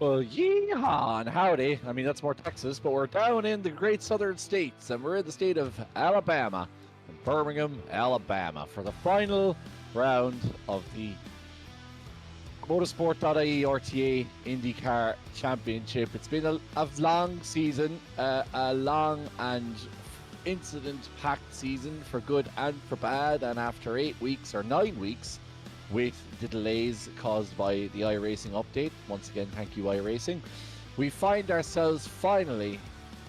Well, yeehaw and howdy. I mean, that's more Texas, but we're down in the great southern states, and we're in the state of Alabama, in Birmingham, Alabama, for the final round of the Motorsport.ie RTA IndyCar Championship. It's been a long season, a long and incident-packed season for good and for bad, and after 8 weeks or 9 weeks, with the delays caused by the iRacing update. Once again, thank you, iRacing. We find ourselves finally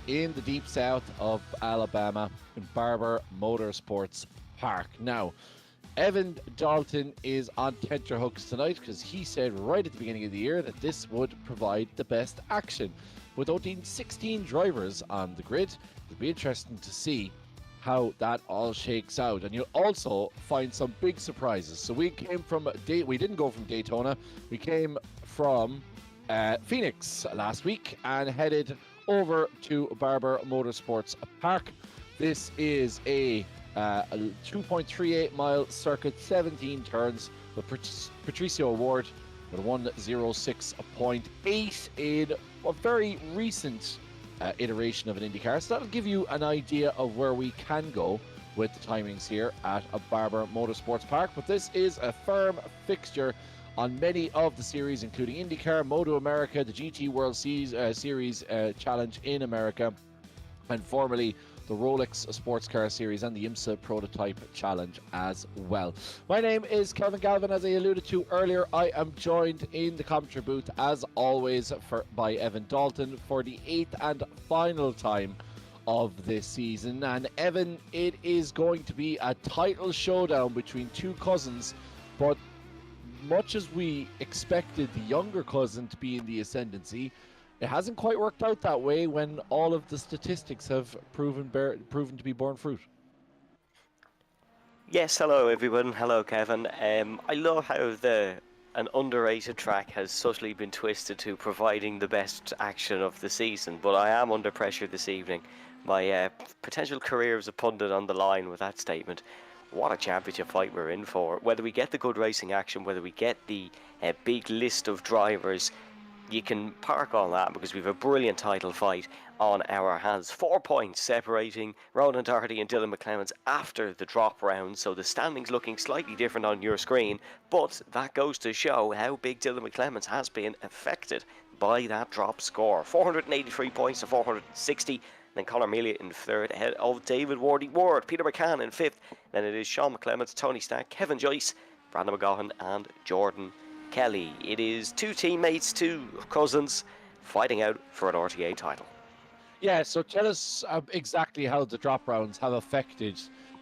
in the deep south of Alabama in Barber Motorsports Park. Now, Evan Dalton is on tenterhooks tonight because he said right at the beginning of the year that this would provide the best action. With only 16 drivers on the grid, it'll be interesting to see how that all shakes out, and you'll also find some big surprises. So we didn't go from Daytona, we came from Phoenix last week and headed over to Barber Motorsports Park. This is a 2.38 mile circuit, 17 turns, with Patricio Award with 106.8 in a very recent iteration of an IndyCar. So that'll give you an idea of where we can go with the timings here at a Barber Motorsports Park. But this is a firm fixture on many of the series, including IndyCar, Moto America, the GT World Series Challenge in America, and formerly the Rolex Sports Car Series and the IMSA Prototype Challenge as well. My name is Kevin Galvin. As I alluded to earlier, I am joined in the commentary booth, as always, by Evan Dalton for the 8th and final time of this season. And Evan, it is going to be a title showdown between two cousins, but much as we expected the younger cousin to be in the ascendancy, it hasn't quite worked out that way when all of the statistics have proven to be borne fruit. Yes, hello everyone. Hello Kevin. I love how an underrated track has subtly been twisted to providing the best action of the season, but I am under pressure this evening. My potential career as a pundit on the line with that statement. What a championship fight we're in for. Whether we get the good racing action, whether we get the big list of drivers, you can park on that because we have a brilliant title fight on our hands. 4 points separating Ronan Doherty and Dylan McClements after the drop round, so the standings looking slightly different on your screen, but that goes to show how big Dylan McClements has been affected by that drop score. 483 points to 460. Then Conor Melia in third, ahead of David Wardy Ward, Peter McCann in fifth. Then it is Sean McClements, Tony Stack, Kevin Joyce, Brandon McGaughan and Jordan Kelly. It is two teammates, two cousins, fighting out for an RTA title. Yeah, so tell us exactly how the drop rounds have affected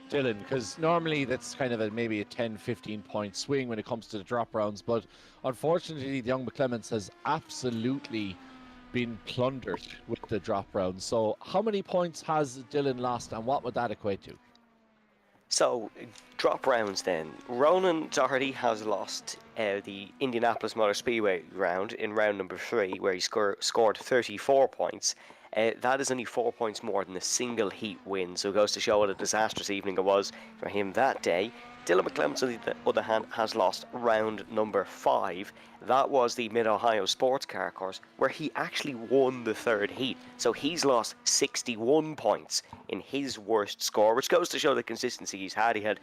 Dylan, because normally that's kind of maybe a 10-15 point swing when it comes to the drop rounds, but unfortunately the young McClements has absolutely been plundered with the drop rounds. So how many points has Dylan lost, and what would that equate to? So, drop rounds then. Ronan Doherty has lost the Indianapolis Motor Speedway round in round number 3, where he scored 34 points. That is only 4 points more than a single heat win, so it goes to show what a disastrous evening it was for him that day. Dylan McClements, on the other hand, has lost round number 5. That was the Mid-Ohio Sports Car course, where he actually won the third heat. So he's lost 61 points in his worst score, which goes to show the consistency he's had. He had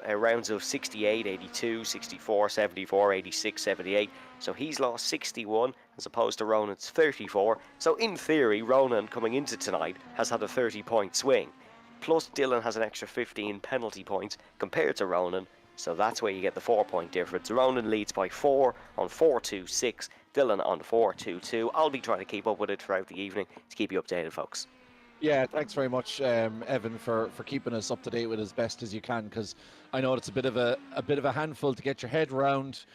rounds of 68, 82, 64, 74, 86, 78. So he's lost 61 as opposed to Ronan's 34. So in theory, Ronan coming into tonight has had a 30-point swing. Plus Dylan has an extra 15 penalty points compared to Ronan, so that's where you get the 4 point difference. Ronan leads by 4 on 4.26, Dylan on 4.22. I'll be trying to keep up with it throughout the evening to keep you updated, folks. Yeah, thanks very much, Evan, for keeping us up to date with as best as you can, because I know it's a bit of a handful to get your head around.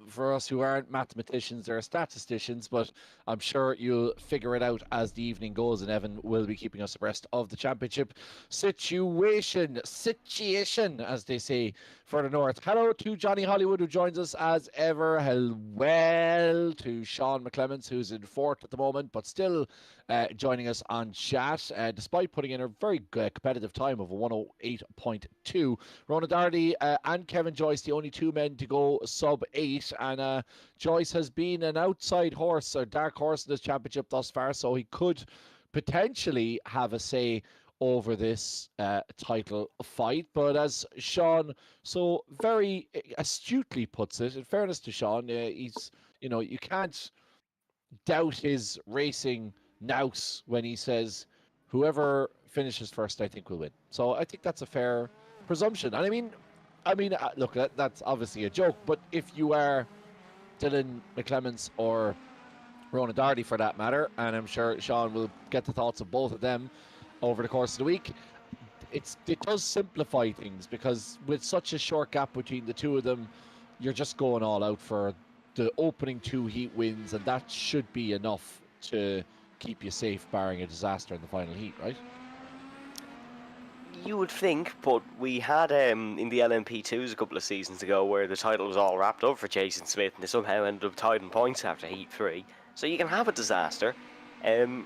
For us who aren't mathematicians or statisticians, but I'm sure you'll figure it out as the evening goes, and Evan will be keeping us abreast of the championship situation, as they say further north. Hello to Johnny Hollywood, who joins us as ever. Well to Sean McClements, who's in fourth at the moment, but still joining us on chat. Despite putting in a very competitive time of a 108.2, Ronan Doherty and Kevin Joyce, the only two men to go sub 8. And Joyce has been an outside horse, a dark horse in this championship thus far, so he could potentially have a say over this title fight. But as Sean so very astutely puts it, in fairness to Sean, you can't doubt his racing nous when he says, whoever finishes first, I think will win. So I think that's a fair presumption. And look, that's obviously a joke, but if you are Dylan McClements or Ronan Doherty for that matter, and I'm sure Sean will get the thoughts of both of them over the course of the week, it does simplify things, because with such a short gap between the two of them, you're just going all out for the opening 2 heat wins, and that should be enough to keep you safe barring a disaster in the final heat, right? You would think, but we had in the LMP2s a couple of seasons ago where the title was all wrapped up for Jason Smith and they somehow ended up tied in points after Heat 3. So you can have a disaster.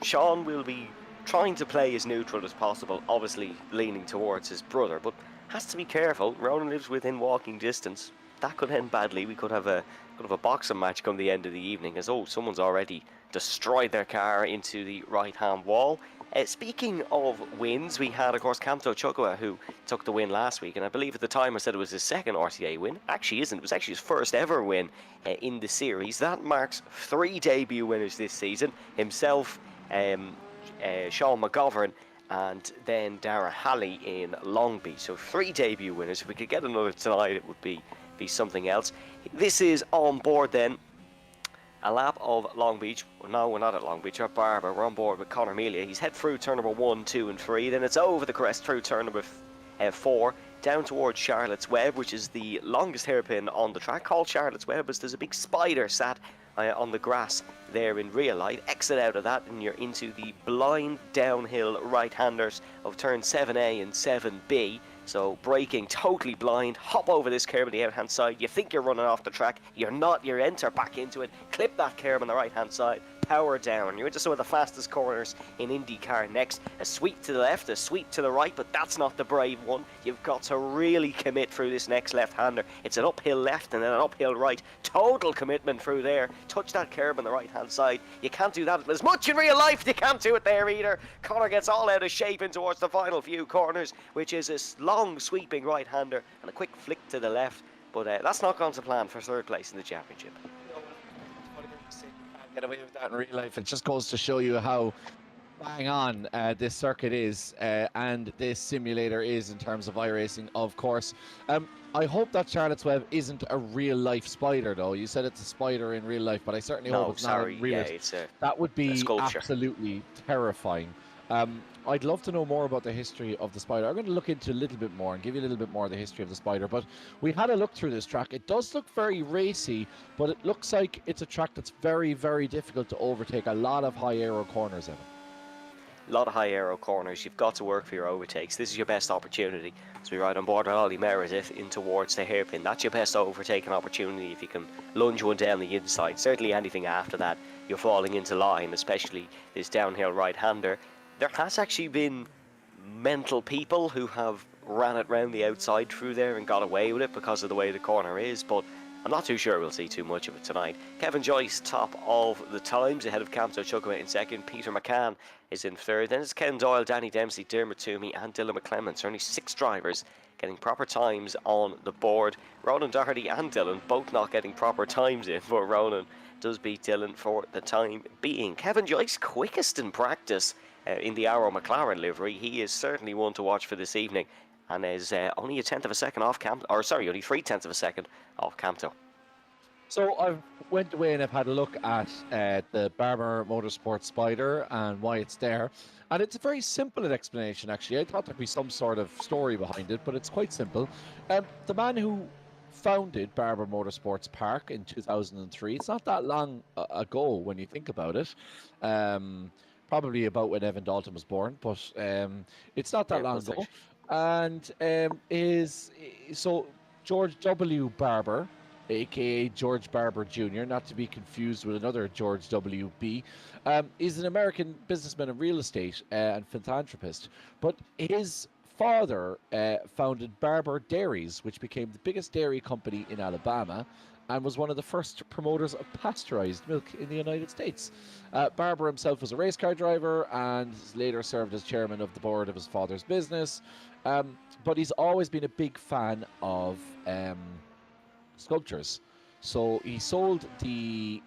Sean will be trying to play as neutral as possible, obviously leaning towards his brother, but has to be careful. Ronan lives within walking distance. That could end badly. We could have a boxing match come the end of the evening as, someone's already destroyed their car into the right-hand wall. Speaking of wins, we had, of course, Kamto Chukwa, who took the win last week, and I believe at the time I said it was his second RTA win. Actually isn't. It was actually his first ever win in the series. That marks 3 debut winners this season. Himself, Sean McGovern, and then Dara Halley in Long Beach. So 3 debut winners. If we could get another tonight, it would be something else. This is on board then. A lap of Long Beach. No, we're not at Long Beach. We're at Barber. We're on board with Conor Melia. He's head through turn number 1, 2 and 3. Then it's over the crest through turn number 4. Down towards Charlotte's Web, which is the longest hairpin on the track. Called Charlotte's Web as there's a big spider sat on the grass there in real life. Exit out of that and you're into the blind downhill right-handers of turn 7A and 7B. So braking totally blind, hop over this curb on the out-hand side. You think you're running off the track, you're not, you enter back into it, clip that curb on the right-hand side, power down. You're into some of the fastest corners in IndyCar next. A sweep to the left, a sweep to the right, but that's not the brave one. You've got to really commit through this next left-hander. It's an uphill left and then an uphill right. Total commitment through there. Touch that curb on the right-hand side. You can't do that as much in real life. You can't do it there either. Conor gets all out of shape in towards the final few corners, which is a long sweeping right-hander and a quick flick to the left. But that's not gone to plan for 3rd place in the championship. Get away with that in real life. It just goes to show you how bang on this circuit is and this simulator is in terms of iRacing, of course. I hope that Charlotte's Web isn't a real life spider, though. You said it's a spider in real life, but I certainly hope it's not in real life. That would be absolutely terrifying. I'd love to know more about the history of the spider. I'm going to look into a little bit more and give you a little bit more of the history of the spider. But we had a look through this track. It does look very racy, but it looks like it's a track that's very, very difficult to overtake. A lot of high aero corners in it. A lot of high aero corners. You've got to work for your overtakes. This is your best opportunity. So we ride on board with Ollie Meredith in towards the hairpin. That's your best overtaking opportunity if you can lunge one down the inside. Certainly anything after that, you're falling into line, especially this downhill right-hander. There has actually been mental people who have ran it round the outside through there and got away with it because of the way the corner is, but I'm not too sure we'll see too much of it tonight. Kevin Joyce, top of the times, ahead of Kamto Chukwa in 2nd. Peter McCann is in 3rd. Then it's Ken Doyle, Danny Dempsey, Dermot Toomey and Dylan McClements. Only 6 drivers getting proper times on the board. Ronan Doherty and Dylan both not getting proper times in, but Ronan does beat Dylan for the time being. Kevin Joyce, quickest in practice in the Arrow McLaren livery. He is certainly one to watch for this evening and is only a 1/10 of a second off Kamto, or sorry, only 3/10 of a second off Kamto. So I went away and I've had a look at the Barber Motorsport Spider and why it's there. And it's a very simple explanation, actually. I thought there'd be some sort of story behind it, but it's quite simple. The man who founded Barber Motorsports Park in 2003, it's not that long ago when you think about it. Probably about when Evan Dalton was born, but it's not that long ago. And so George W. Barber aka George Barber Jr., not to be confused with another George W.B., is an American businessman and real estate and philanthropist. But his father founded Barber Dairies, which became the biggest dairy company in Alabama and was one of the first promoters of pasteurized milk in the United States. Barber himself was a race car driver and later served as chairman of the board of his father's business. But he's always been a big fan of sculptures. So he sold the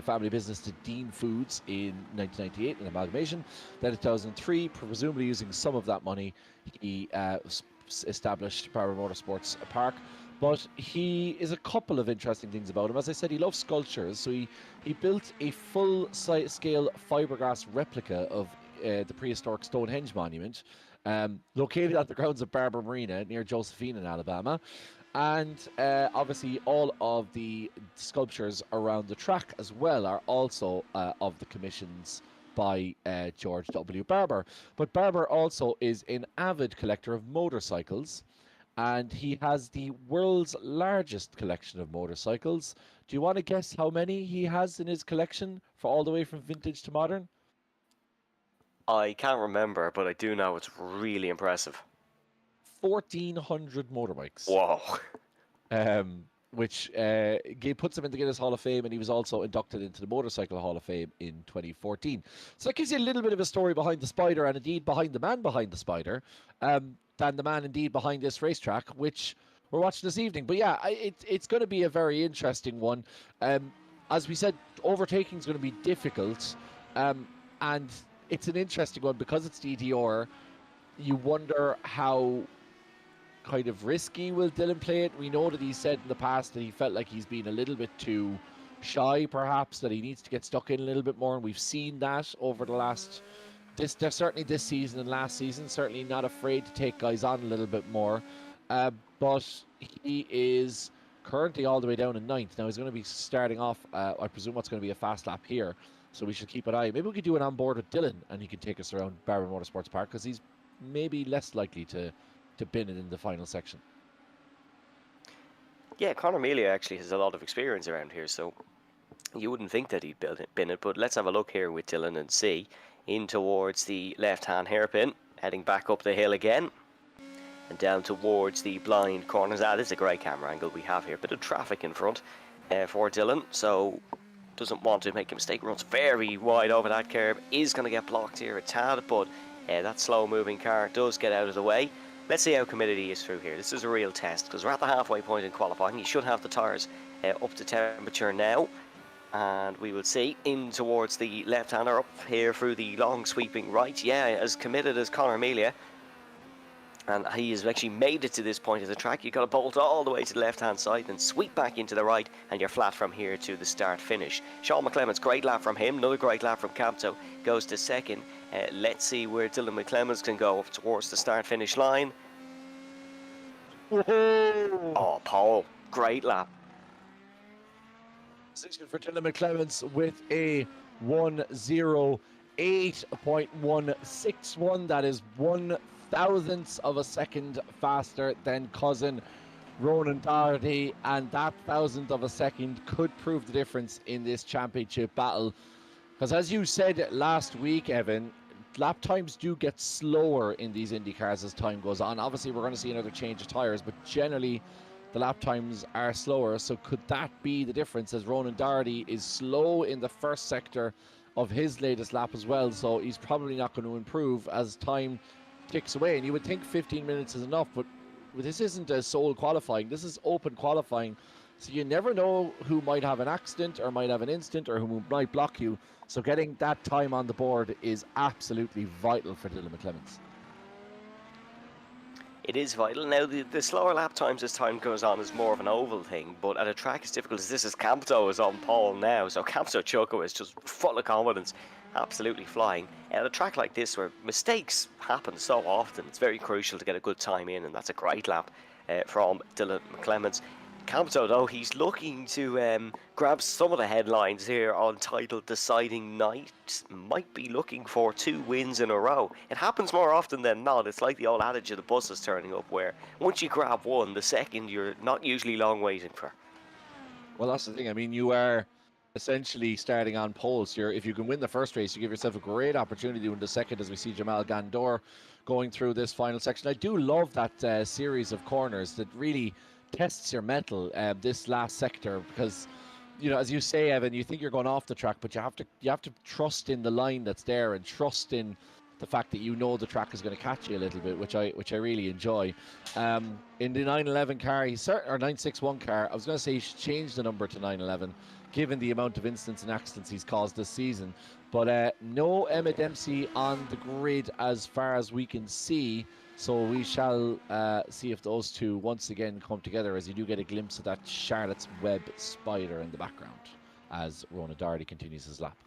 family business to Dean Foods in 1998, an amalgamation. Then in 2003, presumably using some of that money, he established Barber Motorsports Park. But he is a couple of interesting things about him. As I said, he loves sculptures, so he built a full-scale fiberglass replica of the prehistoric Stonehenge monument, located at the grounds of Barber Marina near Josephine in Alabama. And obviously all of the sculptures around the track as well are also of the commissions by George W. Barber. But Barber also is an avid collector of motorcycles, and he has the world's largest collection of motorcycles. Do you want to guess how many he has in his collection for all the way from vintage to modern? I can't remember, but I do know it's really impressive. 1,400 motorbikes. Whoa. Which puts him in the Guinness Hall of Fame, and he was also inducted into the Motorcycle Hall of Fame in 2014. So that gives you a little bit of a story behind the Spider, and indeed behind the man behind the Spider, than the man indeed behind this racetrack, which we're watching this evening. But yeah, it's going to be a very interesting one. As we said, overtaking is going to be difficult, and it's an interesting one because it's DDR. You wonder how kind of risky will Dylan play it. We know that he said in the past that he felt like he's been a little bit too shy, perhaps, that he needs to get stuck in a little bit more, and we've seen that over the last certainly this season and last season. Certainly not afraid to take guys on a little bit more, but he is currently all the way down in 9th. Now he's going to be starting off, I presume what's going to be a fast lap here, so we should keep an eye. Maybe we could do an onboard with Dylan and he can take us around Barber Motorsports Park, because he's maybe less likely to bin it in the final section. Yeah, Conor Melia actually has a lot of experience around here, so you wouldn't think that he'd bin it, but let's have a look here with Dylan and see. In towards the left-hand hairpin, heading back up the hill again, and down towards the blind corners. This is a great camera angle we have here. Bit of traffic in front for Dylan, so doesn't want to make a mistake. Runs very wide over that curb, is going to get blocked here a tad, but that slow-moving car does get out of the way. Let's see how committed he is through here. This is a real test, because we're at the halfway point in qualifying. He should have the tyres up to temperature now. And we will see in towards the left-hander up here through the long sweeping right. Yeah, as committed as Conor Melia. And he has actually made it to this point of the track. You've got to bolt all the way to the left-hand side, then sweep back into the right, and you're flat from here to the start-finish. Sean McClemens, great lap from him. Another great lap from Capto, goes to second. Let's see where Dylan McClemens can go up towards the start-finish line. Oh, Paul, great lap. Position for Dylan McClemens with a 1:08.161. That is 1/1000th of a second faster than cousin Ronan Doherty, and that 1,000th of a second could prove the difference in this championship battle. Because as you said last week, Evan, lap times do get slower in these IndyCars as time goes on. Obviously, we're going to see another change of tyres, but generally the lap times are slower. So could that be the difference, as Ronan Doherty is slow in the first sector of his latest lap as well, so he's probably not going to improve as time ticks away. And you would think 15 minutes is enough, but this isn't a sole qualifying, this is open qualifying, so you never know who might have an accident or might have an incident or who might block you. So getting that time on the board is absolutely vital for Dylan McClemens. It is vital. Now, the slower lap times as time goes on is more of an oval thing, but at a track as difficult as this, as Campto is on pole now, so Campto Choco is just full of confidence, absolutely flying. At a track like this, where mistakes happen so often, it's very crucial to get a good time in, and that's a great lap from Dylan McClemens. Campto, though, he's looking to grab some of the headlines here on title deciding night. Might be looking for 2 wins in a row. It happens more often than not. It's like the old adage of the buses turning up, where once you grab one, the second you're not usually long waiting for. Well, that's the thing. I mean, you are essentially starting on pole. So if you can win the first race, you give yourself a great opportunity to win the second, as we see Jamal Gandor going through this final section. I do love that series of corners that really tests your mettle, this last sector, because, you know, as you say, Evan, you think you're going off the track, but you have to trust in the line that's there and trust in the fact that you know the track is going to catch you a little bit, which I really enjoy. In the 911 car, or 961 car, I was going to say he should change the number to 911, given the amount of incidents and accidents he's caused this season. But no Emma Dempsey on the grid as far as we can see. So we shall see if those two once again come together, as you do get a glimpse of that Charlotte's Web spider in the background as Ronan Doherty continues his lap.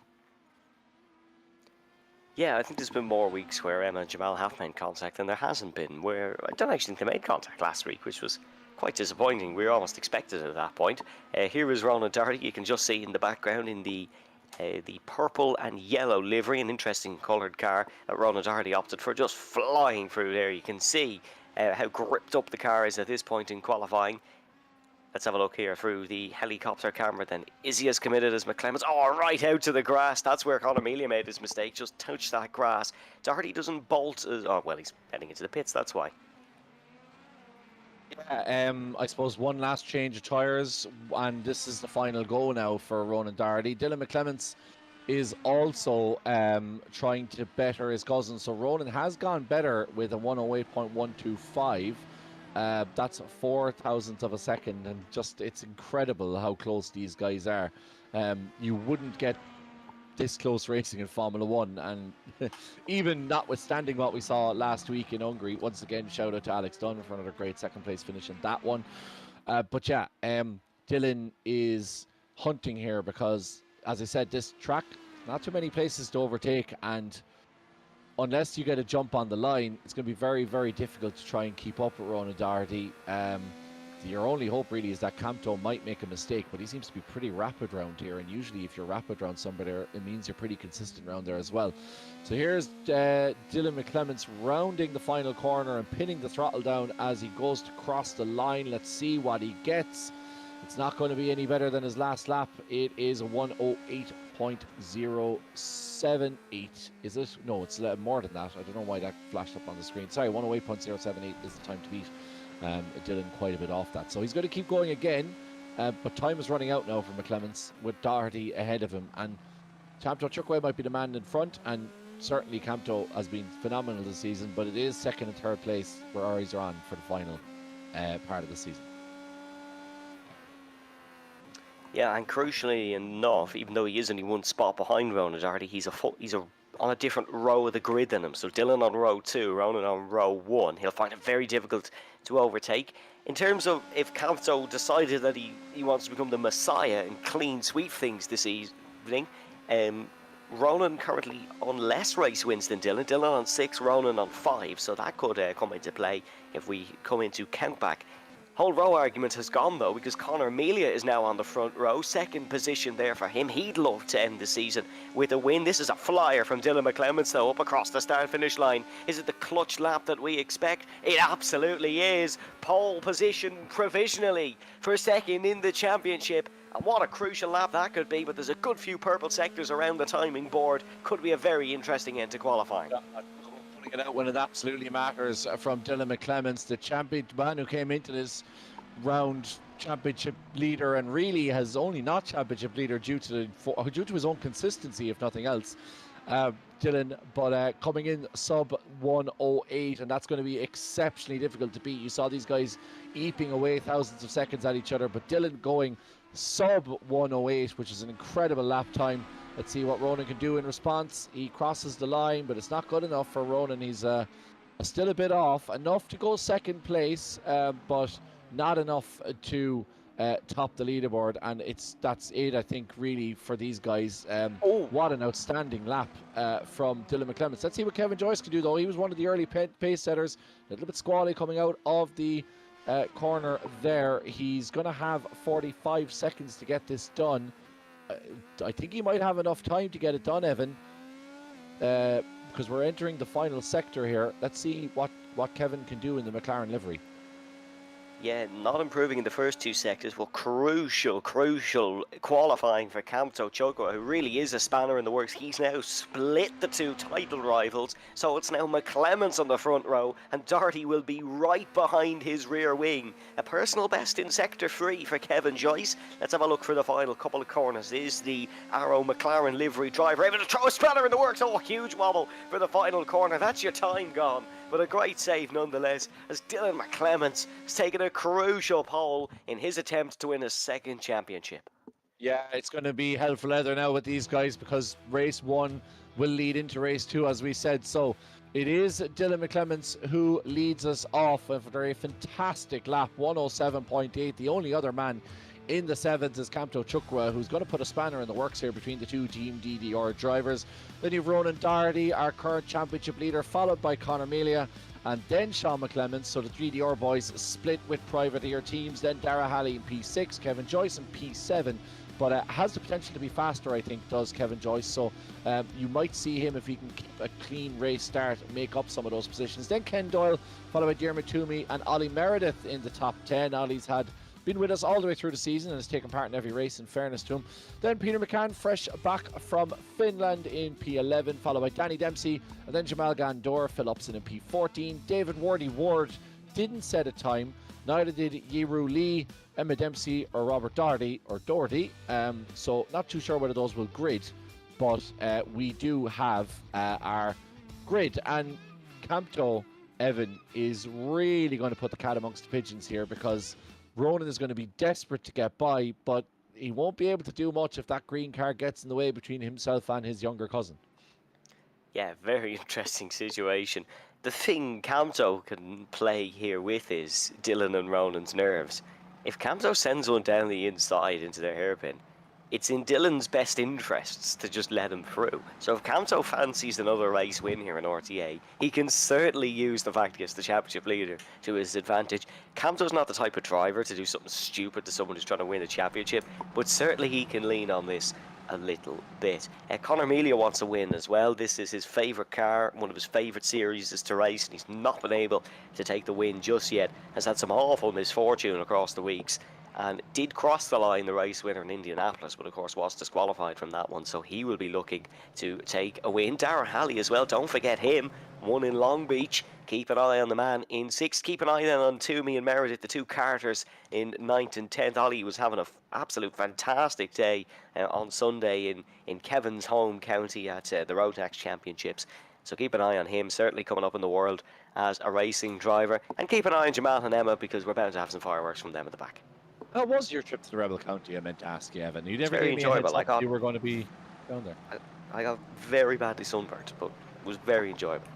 Yeah, I think there's been more weeks where Emma and Jamal have made contact than there hasn't been, where I don't actually think they made contact last week, which was quite disappointing. We almost expected it at that point. Here is Ronan Doherty. You can just see in the background in the purple and yellow livery, an interesting coloured car that Ronan Doherty opted for, just flying through there. You can see how gripped up the car is at this point in qualifying. Let's have a look here through the helicopter camera then. Izzy has committed as McClemens. Oh, right out to the grass. That's where Conor Melia made his mistake. Just touched that grass. Doherty doesn't bolt. Oh, well, he's heading into the pits. That's why. Yeah, I suppose one last change of tyres, and this is the final go now for Ronan Doherty. Dylan McClemens is also trying to better his cousin. So Ronan has gone better with a 108.125. That's 0.004 of a second, and just it's incredible how close these guys are. You wouldn't get this close racing in Formula One, and even notwithstanding what we saw last week in Hungary, once again shout out to Alex Dunn for another great second place finish in that one. But yeah, Dylan is hunting here because, as I said, this track, not too many places to overtake, and unless you get a jump on the line, it's going to be very, very difficult to try and keep up with Ronan Doherty. Your only hope really is that Campto might make a mistake, but he seems to be pretty rapid around here, and usually if you're rapid around somebody, it means you're pretty consistent around there as well. So here's Dylan McClemens rounding the final corner and pinning the throttle down as he goes to cross the line. Let's see what he gets. It's not going to be any better than his last lap. It is a 108.078. Is it? No, it's more than that. I don't know why that flashed up on the screen. Sorry, 108.078 is the time to beat. Dylan quite a bit off that. So he's going to keep going again. But time is running out now for McClemens, with Doherty ahead of him. And Campto Chukwue might be the man in front. And certainly Campto has been phenomenal this season. But it is second and third place where our eyes are on for the final part of the season. Yeah, and crucially enough, even though he is only one spot behind Ronan Doherty, he's on a different row of the grid than him. So Dylan on row 2, Ronan on row 1. He'll find it very difficult to overtake. In terms of if Campto decided that he wants to become the messiah and clean sweep things this evening, Ronan currently on less race wins than Dylan. Dylan on 6, Ronan on 5. So that could come into play if we come into countback. Whole row argument has gone though, because Conor Melia is now on the front row, second position there for him. He'd love to end the season with a win. This is a flyer from Dylan McClemens though, up across the start finish line. Is it the clutch lap that we expect? It absolutely is. Pole position provisionally for second in the championship. And what a crucial lap that could be, but there's a good few purple sectors around the timing board. Could be a very interesting end to qualifying. It out when it absolutely matters from Dylan McClemens, the champion man who came into this round championship leader and really has only not championship leader due to his own consistency, if nothing else. Dylan, but coming in sub 108, and that's going to be exceptionally difficult to beat. You saw these guys eeping away thousands of seconds at each other, but Dylan going sub 108, which is an incredible lap time. Let's see what Ronan can do in response. He crosses the line, but it's not good enough for Ronan. He's still a bit off. Enough to go second place, but not enough to top the leaderboard. And that's it, I think, really, for these guys. What an outstanding lap from Dylan McClemens. Let's see what Kevin Joyce can do, though. He was one of the early pace setters. A little bit squally coming out of the corner there. He's going to have 45 seconds to get this done. I think he might have enough time to get it done, Evan, because we're entering the final sector here. Let's see what Kevin can do in the McLaren livery. Yeah, not improving in the first two sectors, but crucial qualifying for Kamto Chukwu, who really is a spanner in the works. He's now split the two title rivals, so it's now McClements on the front row, and Doherty will be right behind his rear wing. A personal best in Sector 3 for Kevin Joyce. Let's have a look for the final couple of corners. Is the Arrow McLaren livery driver able to throw a spanner in the works? Oh, a huge wobble for the final corner. That's your time gone. But a great save nonetheless, as Dylan McClements has taken a crucial pole in his attempt to win a second championship. Yeah, it's going to be hell for leather now with these guys, because race 1 will lead into race 2, as we said. So it is Dylan McClements who leads us off after a fantastic lap, 107.8. The only other man in the 7th is Kamto Chukwu, who's going to put a spanner in the works here between the two Team DDR drivers. Then you've Ronan Doherty, our current championship leader, followed by Conor Melia, and then Sean McClements. So the 3DR boys split with privateer teams. Then Dara Halley in P6, Kevin Joyce in P7, but has the potential to be faster, I think, does Kevin Joyce. So you might see him, if he can keep a clean race start, make up some of those positions. Then Ken Doyle, followed by Diarmuid Toomey and Ollie Meredith in the top 10. Ollie's been with us all the way through the season and has taken part in every race, in fairness to him. Then Peter McCann, fresh back from Finland, in P11, followed by Danny Dempsey, and then Jamal Gandor, Phil Upson in P14. David Ward didn't set a time, neither did Yeru Lee, Emma Dempsey, or Robert Doherty, so not too sure whether those will grid, but we do have our grid. And Kamto, Evan, is really going to put the cat amongst the pigeons here, because Ronan is going to be desperate to get by, but he won't be able to do much if that green car gets in the way between himself and his younger cousin. Yeah, very interesting situation. The thing Kamto can play here with is Dylan and Ronan's nerves. If Kamto sends one down the inside into their hairpin, it's in Dylan's best interests to just let him through. So if Kamto fancies another race win here in RTA, he can certainly use the fact he gets the championship leader to his advantage. Kamto's not the type of driver to do something stupid to someone who's trying to win a championship, but certainly he can lean on this a little bit. Conor Melia wants a win as well. This is his favourite car, one of his favourite series is to race, and he's not been able to take the win just yet. Has had some awful misfortune across the weeks, and did cross the line, the race winner in Indianapolis, but of course was disqualified from that one, so he will be looking to take a win. Dara Halley as well, don't forget him, won in Long Beach. Keep an eye on the man in 6th. Keep an eye then on Toomey and Meredith, the two Carters, in 9th and 10th. Ollie was having an absolute fantastic day on Sunday in Kevin's home county at the Rotax Championships. So keep an eye on him, certainly coming up in the world as a racing driver. And keep an eye on Jamal and Emma, because we're bound to have some fireworks from them at the back. How was your trip to the Rebel County? I meant to ask you, Evan. You never very gave me a heads enjoyable. up you were going to be down there. I got very badly sunburnt, but it was very enjoyable.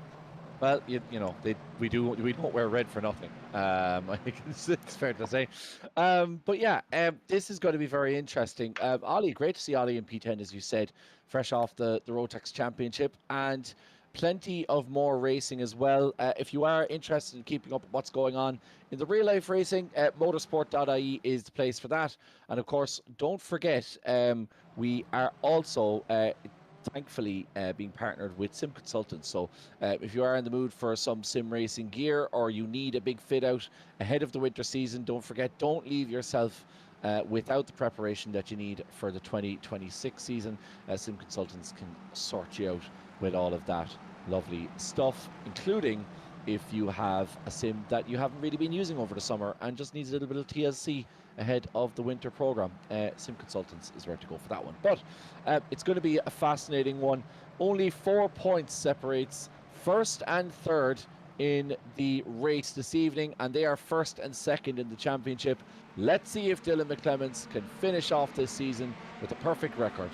Well, you know, we don't wear red for nothing. I think it's fair to say. But yeah, this is going to be very interesting. Ollie, great to see Ollie in P10, as you said, fresh off the Rotax Championship, and plenty of more racing as well. If you are interested in keeping up with what's going on in the real life racing, motorsport.ie is the place for that. And of course, don't forget, we are also thankfully being partnered with Sim Consultants. So if you are in the mood for some sim racing gear, or you need a big fit out ahead of the winter season, don't forget, don't leave yourself without the preparation that you need for the 2026 season. Sim Consultants can sort you out with all of that lovely stuff, including if you have a sim that you haven't really been using over the summer and just needs a little bit of TLC ahead of the winter program. Sim Consultants is where to go for that one. But it's going to be a fascinating one. Only 4 points separates first and third in the race this evening, and they are first and second in the championship. Let's see if Dylan McClements can finish off this season with a perfect record.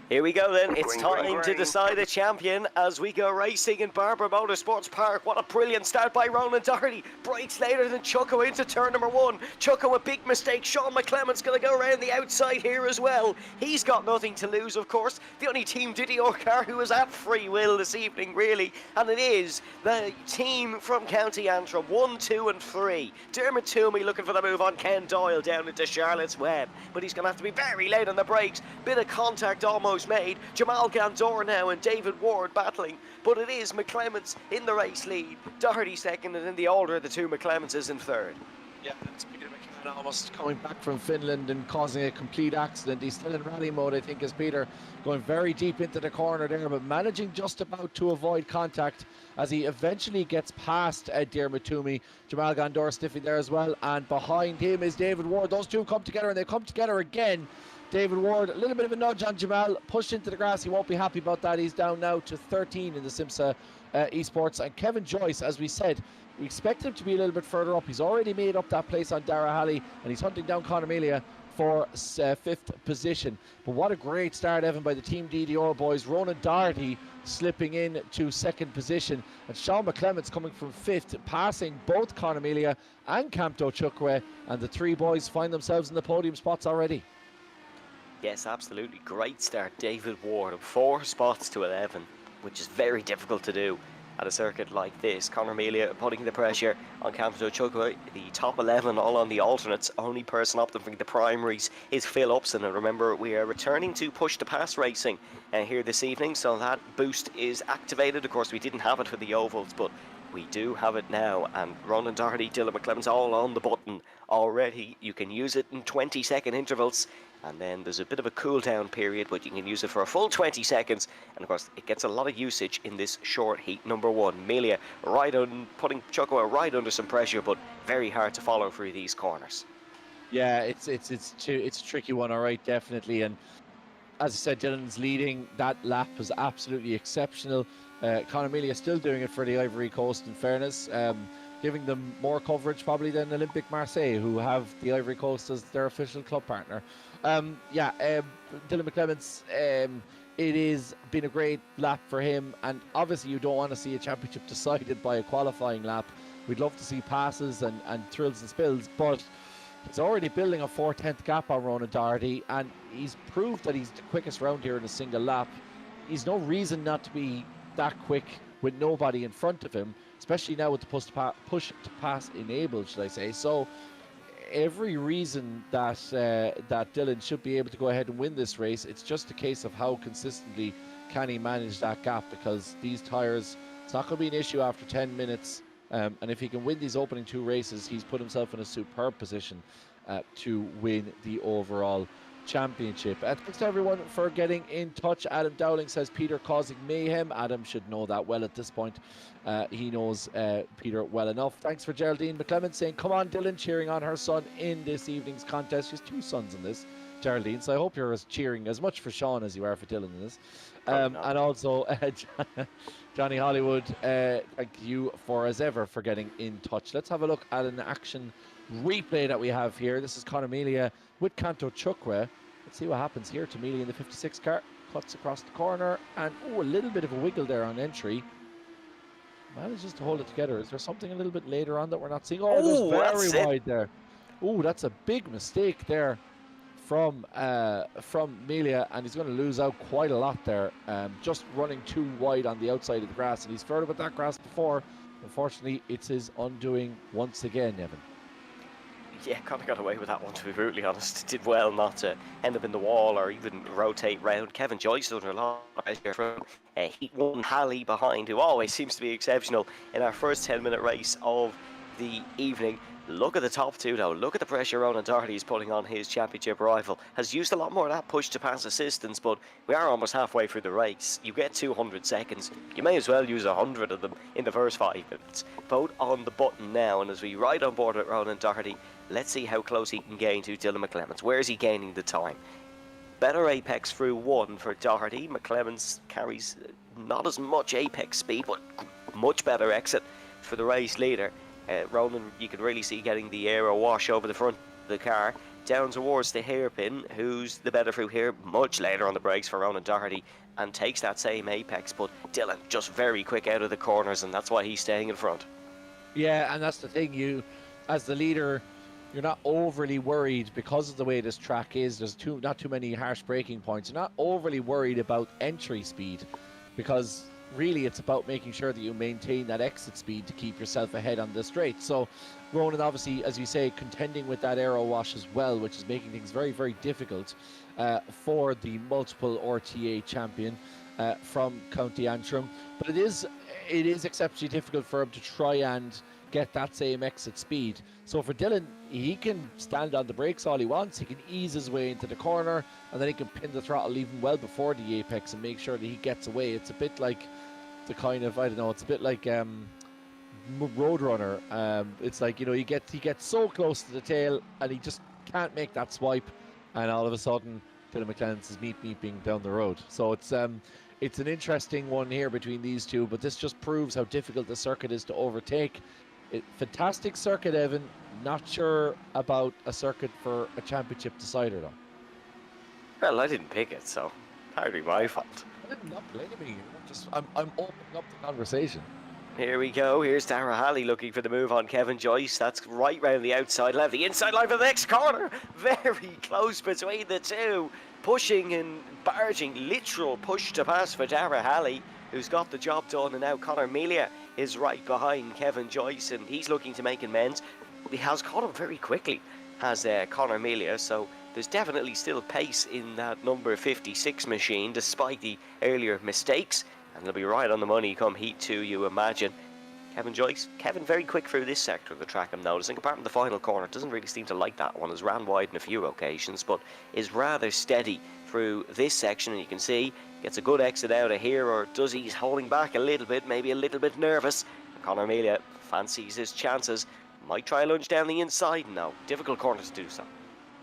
Here we go then, it's Green, time green, to green. decide a champion as we go racing in Barber Motorsports Park. What a brilliant start by Ronan Doherty. Breaks later than Chucko into turn number 1. Chucko a big mistake. Sean McClement's going to go around the outside here as well. He's got nothing to lose, of course. The only Team Didier car who is at free will this evening, really. And it is the team from County Antrim, 1, 2 and 3. Dermot Toomey looking for the move on Ken Doyle down into Charlotte's Web. But he's going to have to be very late on the brakes. Bit of contact almost made. Jamal Gandor now and David Ward battling, but it is McClements in the race lead. Doherty second, and in the order the two McClements is in third. Yeah, it's Peter McCann almost coming back from Finland and causing a complete accident. He's still in rally mode, I think, as Peter going very deep into the corner there, but managing just about to avoid contact as he eventually gets past Dermot Toomey. Jamal Gandor sniffing there as well, and behind him is David Ward. Those two come together, and they come together again. David Ward, a little bit of a nudge on Jamal, pushed into the grass. He won't be happy about that. He's down now to 13 in the Simsa Esports. And Kevin Joyce, as we said, we expect him to be a little bit further up. He's already made up that place on Dara Halley, and he's hunting down Conor Melia for 5th position. But what a great start, Evan, by the Team DDR boys. Ronan Doherty slipping in to 2nd position, and Sean McClement's coming from 5th, passing both Conor Melia and Camto Chukwe, and the three boys find themselves in the podium spots already. Yes, absolutely. Great start. David Ward, 4 spots to 11, which is very difficult to do at a circuit like this. Conor Melia putting the pressure on Camto Chukwu. The top 11 all on the alternates. Only person opting for the primaries is Phil Upson. And remember, we are returning to push to pass racing here this evening, so that boost is activated. Of course, we didn't have it for the ovals, but we do have it now. And Ronan Doherty, Dylan McClement's all on the button already. You can use it in 20-second intervals, and then there's a bit of a cool down period, but you can use it for a full 20 seconds. And of course, it gets a lot of usage in this short heat number 1. Melia putting Chukwu right under some pressure, but very hard to follow through these corners. Yeah, it's a tricky one, all right, definitely. And as I said, Dylan's leading. That lap was absolutely exceptional. Conor Melia still doing it for the Ivory Coast, in fairness, giving them more coverage probably than Olympic Marseille, who have the Ivory Coast as their official club partner. Dylan McClement's, it has been a great lap for him, and obviously you don't want to see a championship decided by a qualifying lap. We'd love to see passes and thrills and spills, but he's already building a 4/10 gap on Ronan Doherty, and he's proved that he's the quickest round here in a single lap. He's no reason not to be that quick with nobody in front of him, especially now with the push to pass enabled, should I say. So every reason that that Dylan should be able to go ahead and win this race. It's just a case of how consistently can he manage that gap, because these tyres, it's not going to be an issue after 10 minutes. And if he can win these opening 2 races, he's put himself in a superb position to win the overall championship. Thanks to everyone for getting in touch. Adam Dowling says Peter causing mayhem. Adam should know that well at this point. He knows Peter well enough. Thanks for Geraldine McClement saying, come on Dylan, cheering on her son in this evening's contest. She has 2 sons in this, Geraldine, so I hope you're cheering as much for Sean as you are for Dylan in this. And also Johnny Hollywood, thank you for, as ever, for getting in touch. Let's have a look at an action replay that we have here. This is Conor Melia with Camto Chukwu. Let's see what happens here to Melia in the 56 car. Cuts across the corner, and a little bit of a wiggle there on entry. Manages to hold it together. Is there something a little bit later on that we're not seeing? Oh, that's very wide there. Oh, that's a big mistake there from Melia, and he's going to lose out quite a lot there. Just running too wide on the outside of the grass, and he's flirted with that grass before. Unfortunately, it's his undoing once again, Evan. Yeah, Conor got away with that one, to be brutally honest. Did well not to end up in the wall or even rotate round. Kevin Joyce under a lot of pressure from Heat 1 Halley behind, who always seems to be exceptional in our first 10-minute race of the evening. Look at the top 2 though. Look at the pressure Ronan Doherty is putting on his championship rival. Has used a lot more of that push to pass assistance, but we are almost halfway through the race. You get 200 seconds. You may as well use 100 of them in the first 5 minutes. Vote on the button now, and as we ride on board with Ronan Doherty, let's see how close he can gain to Dylan McClements. Where is he gaining the time? Better apex through 1 for Doherty. McClements carries not as much apex speed, but much better exit for the race leader. Ronan, you can really see getting the aero wash over the front of the car. down towards the hairpin. Who's the better through here? Much later on the brakes for Ronan Doherty, and takes that same apex, but Dylan just very quick out of the corners, and that's why he's staying in front. Yeah, and that's the thing. You, as the leader, you're not overly worried because of the way this track is. There's not too many harsh braking points. You're not overly worried about entry speed, because really it's about making sure that you maintain that exit speed to keep yourself ahead on the straight. So Ronan, obviously, as you say, contending with that aero wash as well, which is making things very, very difficult for the multiple RTA champion from County Antrim. But it is exceptionally difficult for him to try and get that same exit speed. So for Dylan, he can stand on the brakes all he wants. He can ease his way into the corner, and then he can pin the throttle even well before the apex and make sure that he gets away. It's a bit like the kind of, I don't know, it's a bit like Roadrunner. It's like, you know, he gets so close to the tail and he just can't make that swipe, and all of a sudden Dylan McClellan's is meeping down the road. So it's an interesting one here between these two, but this just proves how difficult the circuit is to overtake. Fantastic circuit, Evan. Not sure about a circuit for a championship decider, though. Well, I didn't pick it, so hardly my fault. I'm not blaming you. I'm opening up the conversation. Here we go. Here's Dara Halley looking for the move on Kevin Joyce. That's right round the outside left. The inside line for the next corner. Very close between the two. Pushing and barging. Literal push to pass for Dara Halley, who's got the job done. And now Conor Melia is right behind Kevin Joyce, and he's looking to make amends. He has caught him very quickly, has Conor Melia. So there's definitely still pace in that number 56 machine, despite the earlier mistakes. And they'll be right on the money come Heat 2, you imagine. Kevin Joyce, Kevin very quick through this sector of the track, I'm noticing. Apart from the final corner, doesn't really seem to like that one. Has ran wide on a few occasions, but is rather steady through this section. And you can see, gets a good exit out of here, or does he? He's holding back a little bit, maybe a little bit nervous. And Conor Melia fancies his chances. Might try a lunge down the inside. No, difficult corner to do so.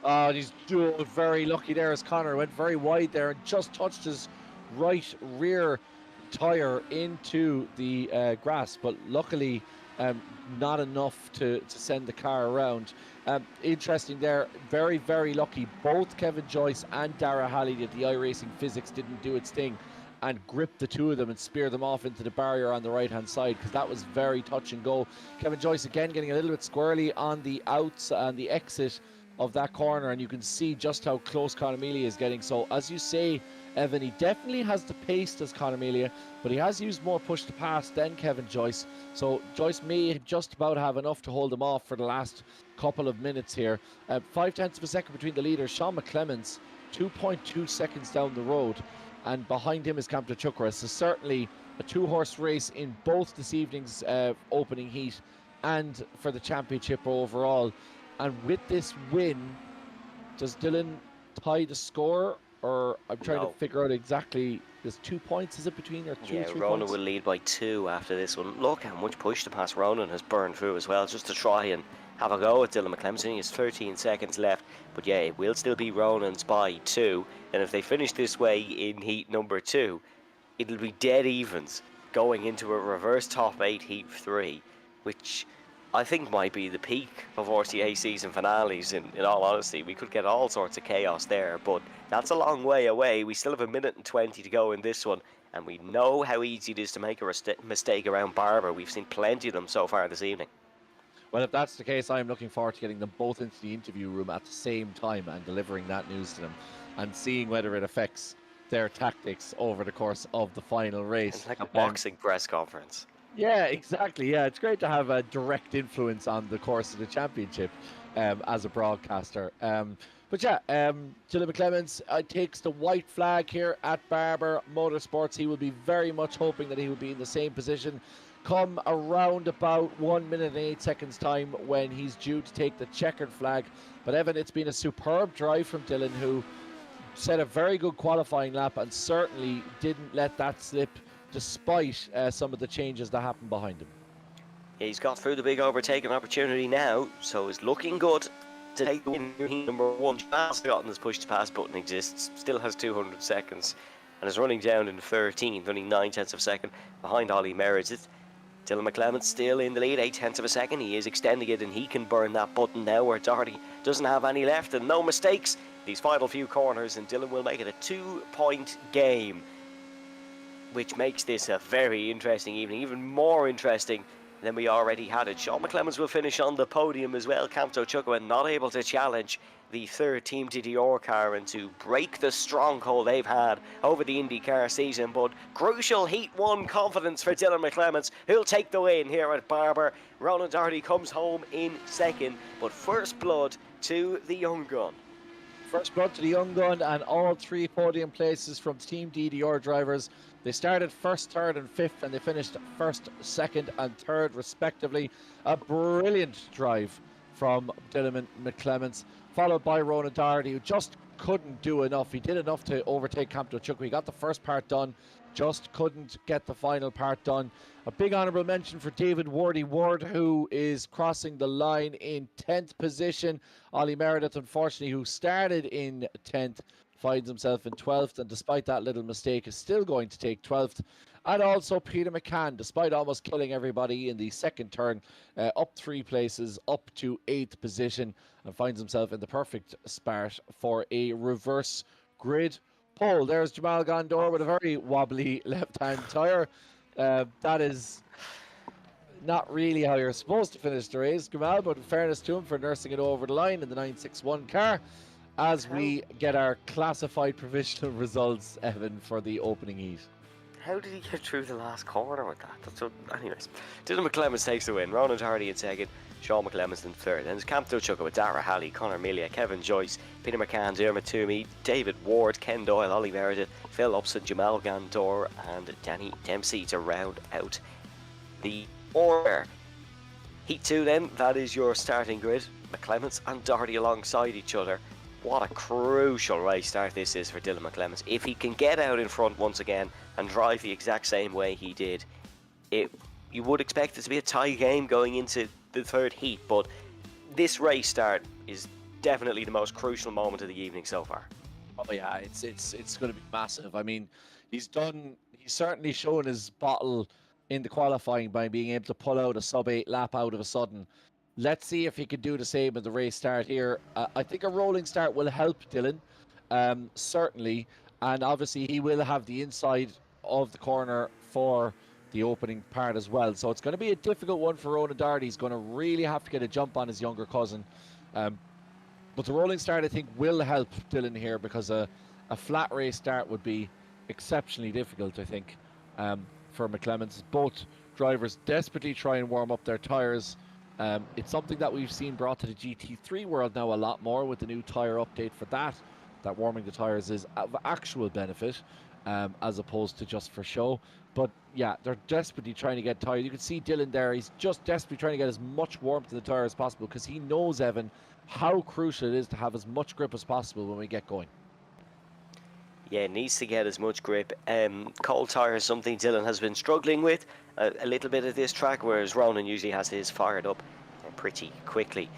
Oh, he's doing very lucky there as Conor went very wide there and just touched his right rear tyre into the grass, but luckily not enough to send the car around. Interesting there, very, very lucky. Both Kevin Joyce and Dara Halley did the iRacing physics didn't do its thing and grip the two of them and spear them off into the barrier on the right hand side, because that was very touch and go. Kevin Joyce again getting a little bit squirrely on the outs and the exit of that corner, and you can see just how close Conor Melia is getting. So as you say, Evan, he definitely has the pace as Conor Melia, but he has used more push to pass than Kevin Joyce. So Joyce may just about have enough to hold him off for the last couple of minutes here. 0.5 of a second between the leaders. Sean McClements 2.2 seconds down the road, and behind him is Campbell Chukwara. So certainly a two-horse race in both this evening's opening heat and for the championship overall. And with this win, does Dylan tie the score? Or I'm trying to figure out exactly, there's 2 points, is it between, or 2 or 3 points? Ronan will lead by 2 after this one. Look how much push to pass Ronan has burned through as well, just to try and have a go at Dylan McClements. He has 13 seconds left, but yeah, it will still be Ronan's by 2. And if they finish this way in heat number 2, it'll be dead evens going into a reverse top 8 heat 3, which I think might be the peak of RTA season finales, in all honesty. We could get all sorts of chaos there, but that's a long way away. We still have 1:20 to go in this one, and we know how easy it is to make a mistake around Barber. We've seen plenty of them so far this evening. Well, if that's the case, I'm looking forward to getting them both into the interview room at the same time and delivering that news to them and seeing whether it affects their tactics over the course of the final race. It's like a boxing press conference. Yeah, exactly. Yeah, it's great to have a direct influence on the course of the championship as a broadcaster. But yeah, Dylan McClements takes the white flag here at Barber Motorsports. He will be very much hoping that he will be in the same position come around about 1 minute and 8 seconds time when he's due to take the checkered flag. But Evan, it's been a superb drive from Dylan, who set a very good qualifying lap and certainly didn't let that slip despite some of the changes that happened behind him. Yeah, he's got through the big overtaking opportunity now, so it's looking good to take the win in number 1. Has forgotten his push to pass button exists, still has 200 seconds, and is running down in 13th, only 9 tenths of a second behind Ollie Merritt. Dylan McClements still in the lead, 8/10 of a second. He is extending it, and he can burn that button now where Doherty doesn't have any left, and no mistakes these final few corners, and Dylan will make it a 2-point game, which makes this a very interesting evening, even more interesting than we already had it. Sean McClemens will finish on the podium as well. Camto Chukwuemeka not able to challenge the third Team DDR car and to break the stronghold they've had over the IndyCar season, but crucial Heat 1 confidence for Dylan McClemens, who'll take the win here at Barber. Ronan Doherty comes home in second, but first blood to the young gun. First blood to the young gun, and all 3 podium places from Team DDR drivers. They started first, third and fifth, and they finished first, second and third respectively. A brilliant drive from Dylan McClemens, followed by Ronan Doherty, who just couldn't do enough. He did enough to overtake Camto Chukwuemeka. He got the first part done, just couldn't get the final part done. A big honourable mention for David Ward, who is crossing the line in 10th position. Ollie Meredith, unfortunately, who started in 10th, finds himself in 12th, and despite that little mistake is still going to take 12th. And also Peter McCann, despite almost killing everybody in the second turn, up 3 places, up to 8th position, and finds himself in the perfect spot for a reverse grid pole. There's Jamal Gondor with a very wobbly left-hand tyre. That is not really how you're supposed to finish the race, Jamal, but in fairness to him for nursing it over the line in the 961 car. As we get our classified provisional results, Evan, for the opening heat. How did he get through the last corner with that? Anyways, Dylan McClemens takes the win. Ronan Doherty in second, Sean McClemens in third. And it's Camto Chukwuemeka, Dara Halley, Conor Melia, Kevin Joyce, Peter McCann, Dermot Toomey, David Ward, Ken Doyle, Ollie Meredith, Phil Upson, Jamal Gandor and Danny Dempsey to round out the order. Heat 2 then, that is your starting grid. McClemens and Doherty alongside each other. What a crucial race start this is for Dylan McClemens. If he can get out in front once again and drive the exact same way he did, you would expect it to be a tie game going into the third heat, but this race start is definitely the most crucial moment of the evening so far. Oh yeah, it's going to be massive. I mean, he's certainly shown his bottle in the qualifying by being able to pull out a sub-8 lap out of a sudden. Let's see if he can do the same in the race start here. I think a rolling start will help Dylan, certainly. And obviously he will have the inside of the corner for the opening part as well. So it's going to be a difficult one for Ronan Doherty. He's going to really have to get a jump on his younger cousin. But the rolling start, I think, will help Dylan here, because a flat race start would be exceptionally difficult, I think, for McClemens. Both drivers desperately try and warm up their tyres. It's something that we've seen brought to the GT3 world now a lot more with the new tyre update for that warming the tyres is of actual benefit, as opposed to just for show. But yeah, they're desperately trying to get tyres. You can see Dylan there, he's just desperately trying to get as much warmth in the tyre as possible, because he knows, Evan, how crucial it is to have as much grip as possible when we get going. Yeah, needs to get as much grip. Cold tyre is something Dylan has been struggling with a little bit at this track, whereas Ronan usually has his fired up pretty quickly.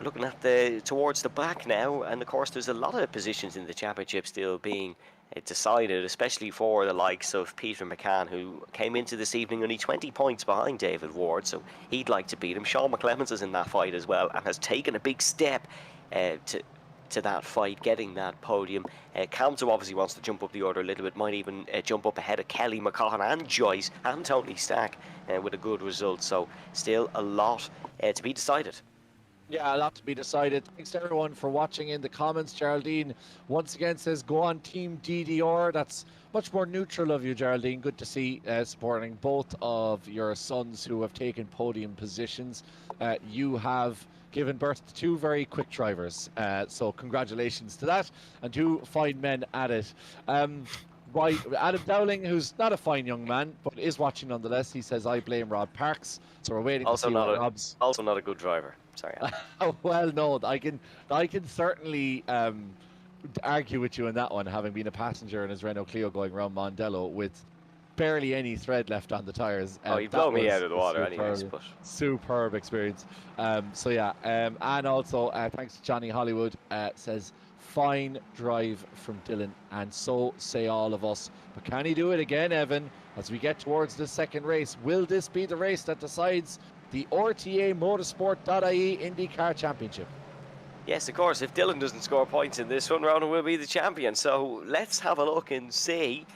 Looking at towards the back now, and of course there's a lot of positions in the championship still being decided, especially for the likes of Peter McCann, who came into this evening only 20 points behind David Ward, so he'd like to beat him. Sean McClemens is in that fight as well and has taken a big step to that fight, getting that podium. Camto obviously wants to jump up the order a little bit, might even jump up ahead of Kelly McCaughan and Joyce and Tony Stack with a good result, so still a lot to be decided. Yeah, a lot to be decided. Thanks to everyone for watching in the comments. Geraldine once again says, go on Team DDR. That's much more neutral of you, Geraldine. Good to see supporting both of your sons who have taken podium positions. You have given birth to 2 very quick drivers. So congratulations to that, and 2 fine men at it. Right, Adam Dowling, who's not a fine young man, but is watching nonetheless. He says, I blame Rob Parks. So we're waiting to see what Rob's... Also not a good driver. Sorry. Well, no, I can certainly argue with you on that one, having been a passenger in his Renault Clio going around Mondello with barely any thread left on the tyres. You blow me out of the water anyways. But superb experience. So yeah, and also thanks to Johnny Hollywood, says fine drive from Dylan, and so say all of us. But can he do it again, Evan, as we get towards the second race? Will this be the race that decides the RTA Motorsport.ie IndyCar Championship? Yes, of course. If Dylan doesn't score points in this one, Ronan will be the champion. So let's have a look and see.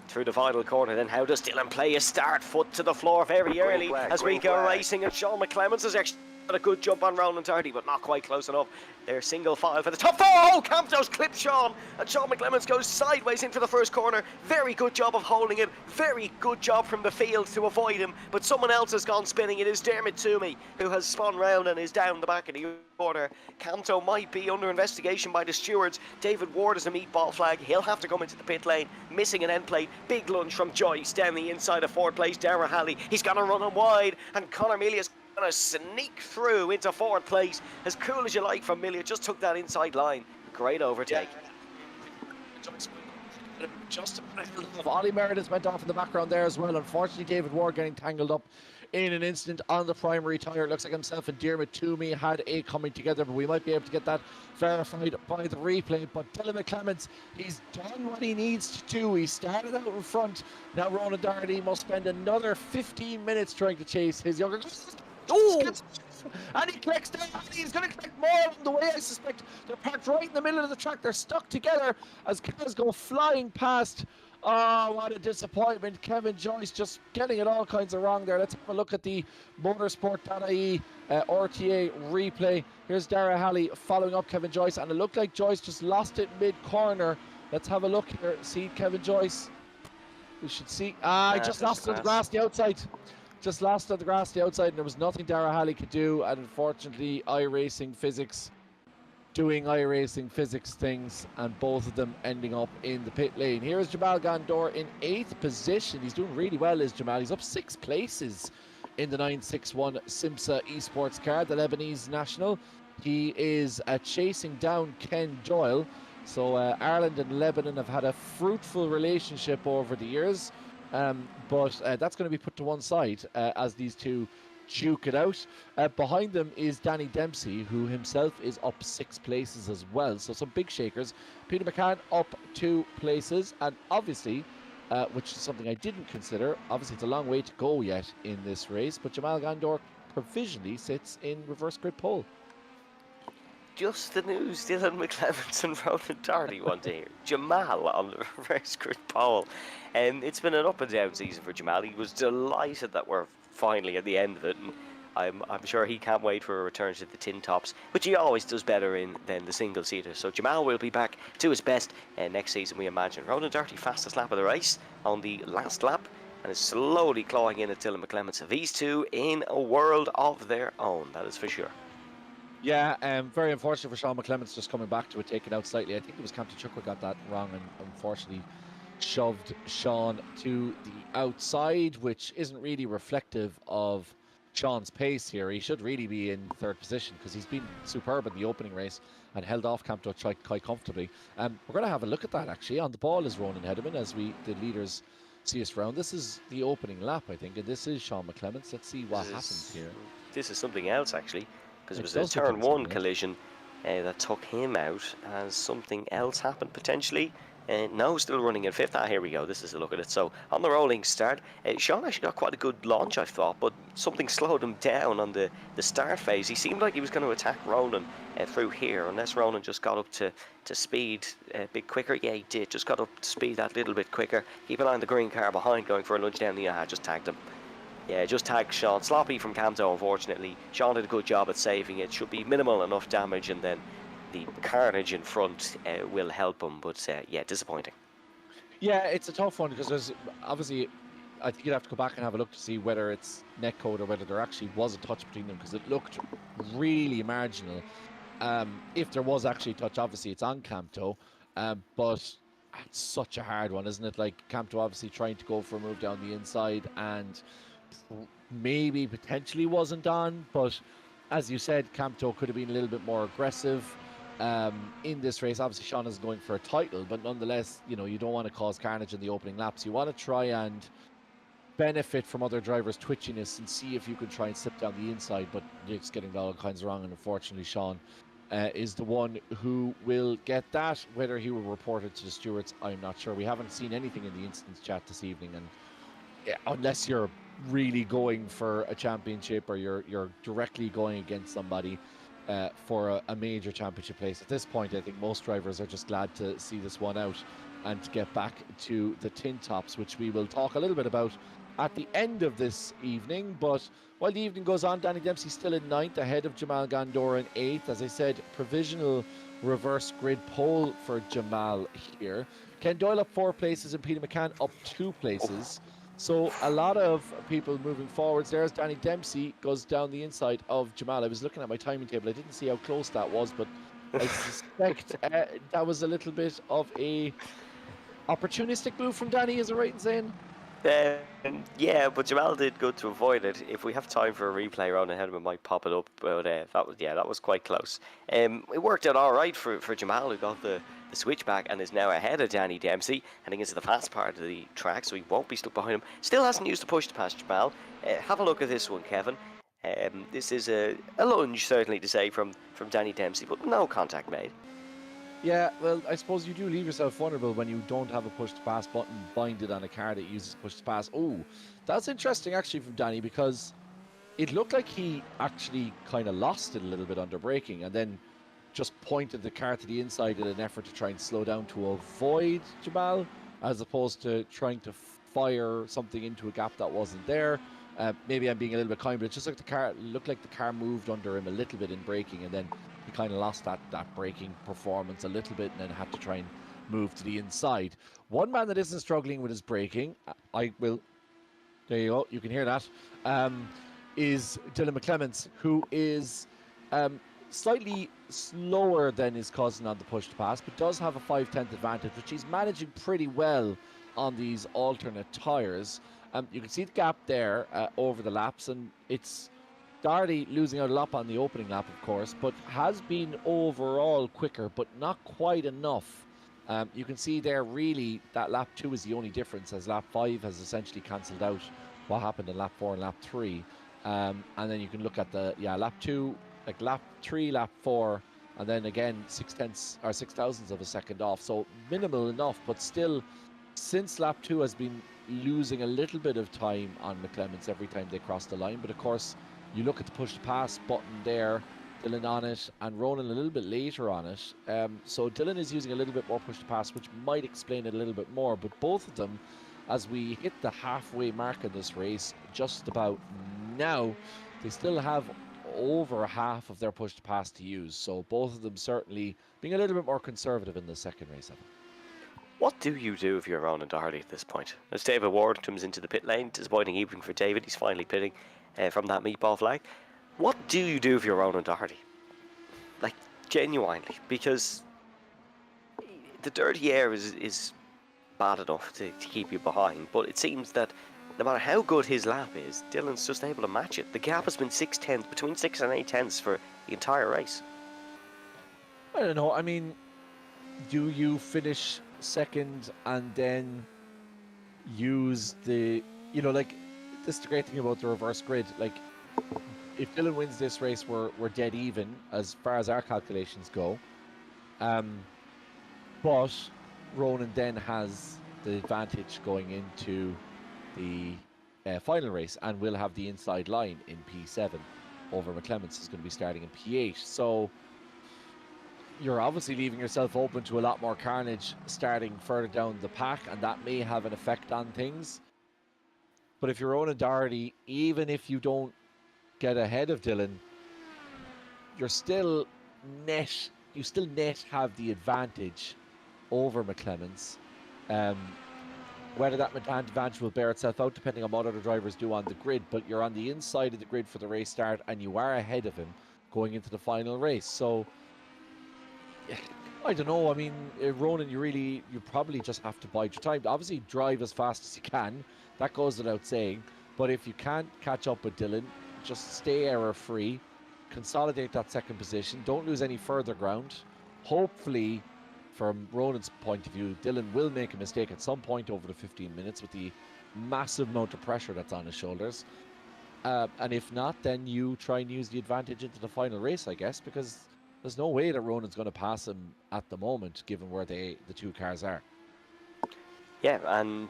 Through the final corner, then how does Dylan play his start? Foot to the floor very early as we go racing, and Sean McClemens has actually got a good jump on Ronan 30, but not quite close enough. They're single file for the top four. Oh, Campto's clipped Sean, and Sean McClemens goes sideways into the first corner. Very good job of holding it. Very good job from the field to avoid him, but someone else has gone spinning. It is Dermot Toomey who has spun round and is down the back of the order. Campto might be under investigation by the stewards. David Ward is a meatball flag. He'll have to come into the pit lane, missing an end plate. Big lunge from Joyce down the inside of fourth place. Dara Halley, he's going to run him wide, and Conor Milia's going to sneak through into fourth place. As cool as you like from Milia, just took that inside line. Great overtake. Just Ollie Meredith went off in the background there as well. Unfortunately, David Ward getting tangled up in an instant on the primary tyre. It looks like himself and Dermot Toomey had a coming together, but we might be able to get that verified by the replay. But Dylan McClemens, he's done what he needs to do. He started out in front. Now Ronan Darty must spend another 15 minutes trying to chase his younger. Oh! And he collects down. He's going to collect more on the way, I suspect. They're parked right in the middle of the track. They're stuck together as cars go flying past. Oh, what a disappointment. Kevin Joyce just getting it all kinds of wrong there. Let's have a look at the motorsport.ie RTA replay. Here's Dara Halley following up Kevin Joyce, and it looked like Joyce just lost it mid-corner. Let's have a look here. See Kevin Joyce. We should see. He just lost it on the grass the outside. Just lost on the grass the outside, and there was nothing Dara Halley could do. And unfortunately, iRacing Physics doing iRacing Physics things, and both of them ending up in the pit lane. Here is Jamal Gondor in 8th position. He's doing really well, is Jamal. He's up 6 places in the 961 Simsa Esports car, the Lebanese national. He is chasing down Ken Doyle. So Ireland and Lebanon have had a fruitful relationship over the years. But that's going to be put to one side as these two duke it out. Behind them is Danny Dempsey, who himself is up 6 places as well. So some big shakers. Peter McCann up 2 places, and obviously, which is something I didn't consider, obviously it's a long way to go yet in this race, but Jamal Gondor provisionally sits in reverse grid pole. Just the news Dylan McClemens and Ronan Darty want to hear. Jamal on the reverse grid pole. It's been an up and down season for Jamal. He was delighted that we're finally at the end of it, and I'm sure he can't wait for a return to the tin tops, which he always does better in than the single seater. So Jamal will be back to his best next season, we imagine. Ronan Darty, fastest lap of the race on the last lap, and is slowly clawing in at Dylan McClemens. These two in a world of their own, that is for sure. Yeah, very unfortunate for Sean McClemens just coming back to it, taken out slightly. I think it was Campton Chukwa got that wrong and unfortunately shoved Sean to the outside, which isn't really reflective of Sean's pace here. He should really be in 3rd position because he's been superb in the opening race and held off Campton quite comfortably. We're going to have a look at that actually. On the ball is Ronan Hederman as the leaders see us round. This is the opening lap, I think, and this is Sean McClemens. Let's see what happens here. This is something else actually, because it was a turn 1 collision that took him out. Has something else happened potentially? No, still running in 5th. Here we go. This is a look at it. So on the rolling start, Sean actually got quite a good launch, I thought, but something slowed him down on the start phase. He seemed like he was going to attack Ronan through here, unless Ronan just got up to speed a bit quicker. Yeah, he did. Just got up to speed that little bit quicker. Keep an eye on the green car behind, going for a lunge down the just tagged him. Yeah, just tagged Sean. Sloppy from Camto, unfortunately. Sean did a good job at saving it. Should be minimal enough damage, and then the carnage in front will help him. But yeah, disappointing. Yeah, it's a tough one because there's obviously, I think you'd have to go back and have a look to see whether it's neck code or whether there actually was a touch between them, because it looked really marginal. If there was actually a touch, obviously it's on Camto, but it's such a hard one, isn't it? Like Camto obviously trying to go for a move down the inside and maybe potentially wasn't on, but as you said, Camto could have been a little bit more aggressive in this race. Obviously Sean is going for a title, but nonetheless, you know, you don't want to cause carnage in the opening laps. You want to try and benefit from other drivers' twitchiness and see if you can try and slip down the inside, but it's getting all kinds wrong, and unfortunately Sean is the one who will get that. Whether he will report it to the stewards, I'm not sure. We haven't seen anything in the instance chat this evening, and unless you're really going for a championship or you're directly going against somebody for a major championship place. At this point, I think most drivers are just glad to see this one out and to get back to the tin tops, which we will talk a little bit about at the end of this evening. But while the evening goes on, Danny Dempsey still in 9th, ahead of Jamal Gandor in 8th. As I said, provisional reverse grid pole for Jamal here. Ken Doyle up 4 places and Peter McCann up 2 places. So a lot of people moving forwards. There's Danny Dempsey, goes down the inside of Jamal. I was looking at my timing table. I didn't see how close that was, but I suspect that was a little bit of a opportunistic move from Danny. Is it right in saying? Yeah, but Jamal did good to avoid it. If we have time for a replay, Ronan Hederman might pop it up. But that was quite close. It worked out all right for Jamal, who got the switchback and is now ahead of Danny Dempsey, heading into the fast part of the track, so he won't be stuck behind him. Still hasn't used the push to pass Jamal. Have a look at this one, Kevin. This is a lunge, certainly, to say, from Danny Dempsey, but no contact made. Yeah, well, I suppose you do leave yourself vulnerable when you don't have a push to pass button binded on a car that uses push to pass. Oh, that's interesting actually from Danny, because it looked like he actually kind of lost it a little bit under braking and then just pointed the car to the inside in an effort to try and slow down to avoid Jamal, as opposed to trying to fire something into a gap that wasn't there. Maybe I'm being a little bit kind, but it just looked like the car moved under him a little bit in braking, and then he kind of lost that braking performance a little bit and then had to try and move to the inside. One man that isn't struggling with his braking, there you go, you can hear that, is Dylan McClements, who is slightly slower than his cousin on the push to pass, but does have a 5/10 advantage, which he's managing pretty well on these alternate tyres. You can see the gap there over the laps, and it's Doherty losing out a lot on the opening lap, of course, but has been overall quicker, but not quite enough. You can see there really that lap 2 is the only difference, as lap 5 has essentially cancelled out what happened in lap 4 and lap 3. And then you can look at lap 2, like lap 3, lap 4, and then again 6 thousandths of a second off. So minimal enough, but still, since lap 2 has been losing a little bit of time on McClements every time they cross the line. But of course, you look at the push to pass button there, Dylan on it, and Ronan a little bit later on it. So Dylan is using a little bit more push to pass, which might explain it a little bit more. But both of them, as we hit the halfway mark of this race, just about now, they still have over half of their push to pass to use. So both of them certainly being a little bit more conservative in the second race of it. What do you do if you're Ronan Doherty at this point? As David Ward comes into the pit lane, disappointing evening for David, he's finally pitting from that meatball flag. What do you do if you're Ronan Doherty? Like, genuinely, because the dirty air is bad enough to keep you behind, but it seems that no matter how good his lap is, Dylan's just able to match it. The gap has been between 6 and 8 tenths for the entire race. I don't know, I mean, do you finish second and then use the, like, this is the great thing about the reverse grid. Like, if Dylan wins this race, we're dead even as far as our calculations go. But Ronan then has the advantage going into the final race, and will have the inside line in P7 over McClements, who's going to be starting in P8. So you're obviously leaving yourself open to a lot more carnage starting further down the pack, and that may have an effect on things. But if you're Ronan Doherty, even if you don't get ahead of Dylan, you still net have the advantage over McClements. Whether that advantage will bear itself out depending on what other drivers do on the grid, but you're on the inside of the grid for the race start, and you are ahead of him going into the final race. So I don't know. I mean, Ronan, you probably just have to bide your time. Obviously, drive as fast as you can. That goes without saying. But if you can't catch up with Dylan, just stay error-free. Consolidate that second position. Don't lose any further ground. Hopefully, from Ronan's point of view, Dylan will make a mistake at some point over the 15 minutes with the massive amount of pressure that's on his shoulders. And if not, then you try and use the advantage into the final race, I guess, because there's no way that Ronan's going to pass him at the moment, given where the two cars are. Yeah, and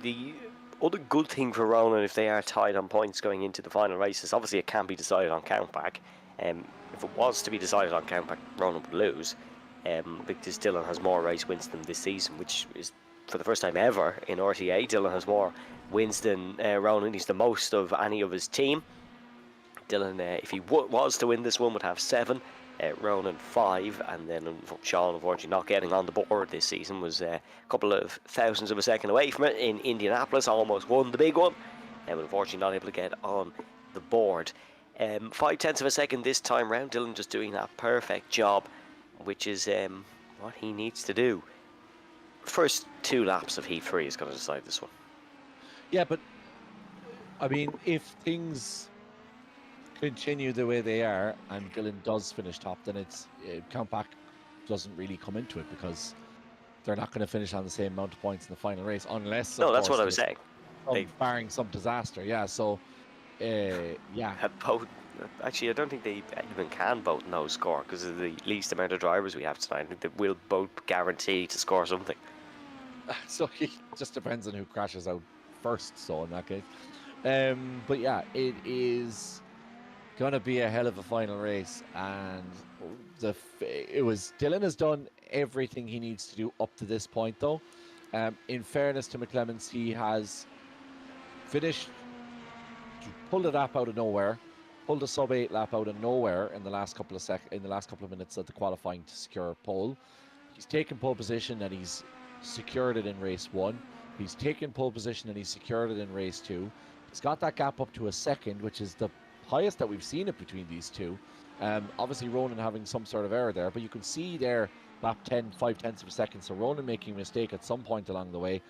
the other good thing for Ronan, if they are tied on points going into the final race, is obviously it can be decided on countback. If it was to be decided on countback, Ronan would lose. Because Dylan has more race wins than this season, which is for the first time ever in RTA. Dylan has more wins than Ronan. He's the most of any of his team. Dylan, if he was to win this one, would have 7. Ronan 5, and then Sean, unfortunately, not getting on the board this season, was a couple of thousandths of a second away from it in Indianapolis. Almost won the big one, but unfortunately not able to get on the board. 0.5 of a second this time round. Dylan just doing that perfect job, which is what he needs to do. First 2 laps of Heat 3 is going to decide this one. Yeah, but I mean, if things continue the way they are and Dylan does finish top, then it's countback doesn't really come into it, because they're not going to finish on the same amount of points in the final race, unless no, that's what I was saying. Barring some disaster, yeah. So, yeah. Actually, I don't think they even can both no score because of the least amount of drivers we have tonight. I think they will both guarantee to score something. So it just depends on who crashes out first. So in that case, but yeah, it is going to be a hell of a final race, and Dylan has done everything he needs to do up to this point, though. In fairness to McClemens, he has pulled a lap out of nowhere, pulled a sub-8 lap out of nowhere in the last couple of minutes of the qualifying to secure pole. He's taken pole position and he's secured it in race 1. He's taken pole position and he's secured it in race 2. He's got that gap up to a second, which is the highest that we've seen it between these two. Obviously Ronan having some sort of error there, but you can see there lap 10, 0.5 of a second. So Ronan making a mistake at some point along the way,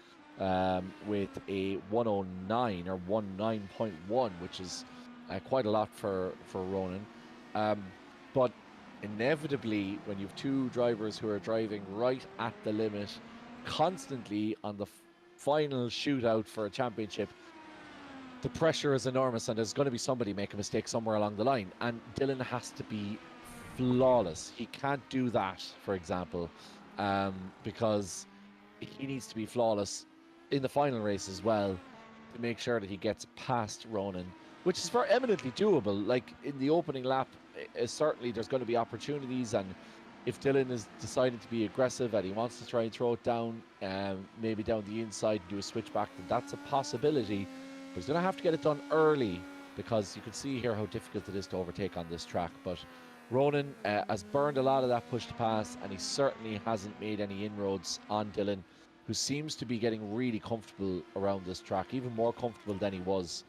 with a 109 or 19.1, which is quite a lot for Ronan. But inevitably, when you have 2 drivers who are driving right at the limit constantly on the final shootout for a championship, the pressure is enormous, and there's going to be somebody make a mistake somewhere along the line, and Dylan has to be flawless. He can't do that, for example, because he needs to be flawless in the final race as well to make sure that he gets past Ronan, which is very eminently doable. Like in the opening lap, certainly there's going to be opportunities, and if Dylan is decided to be aggressive and he wants to try and throw it down, maybe down the inside and do a switchback, then that's a possibility. But he's going to have to get it done early, because you can see here how difficult it is to overtake on this track. But Ronan has burned a lot of that push to pass, and he certainly hasn't made any inroads on Dylan, who seems to be getting really comfortable around this track, even more comfortable than he was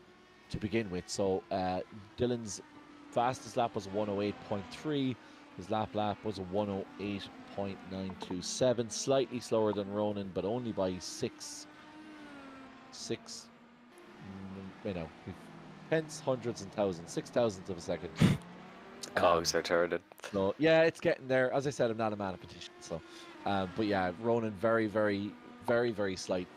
to begin with. So Dylan's fastest lap was a 108.3. His lap was a 108.927, slightly slower than Ronan, but only by 6 tenths, hundreds and thousands, 6,000ths of a second. Cogs are turning. So yeah, it's getting there. As I said, I'm not a man of petition. So, but yeah, Ronan very slight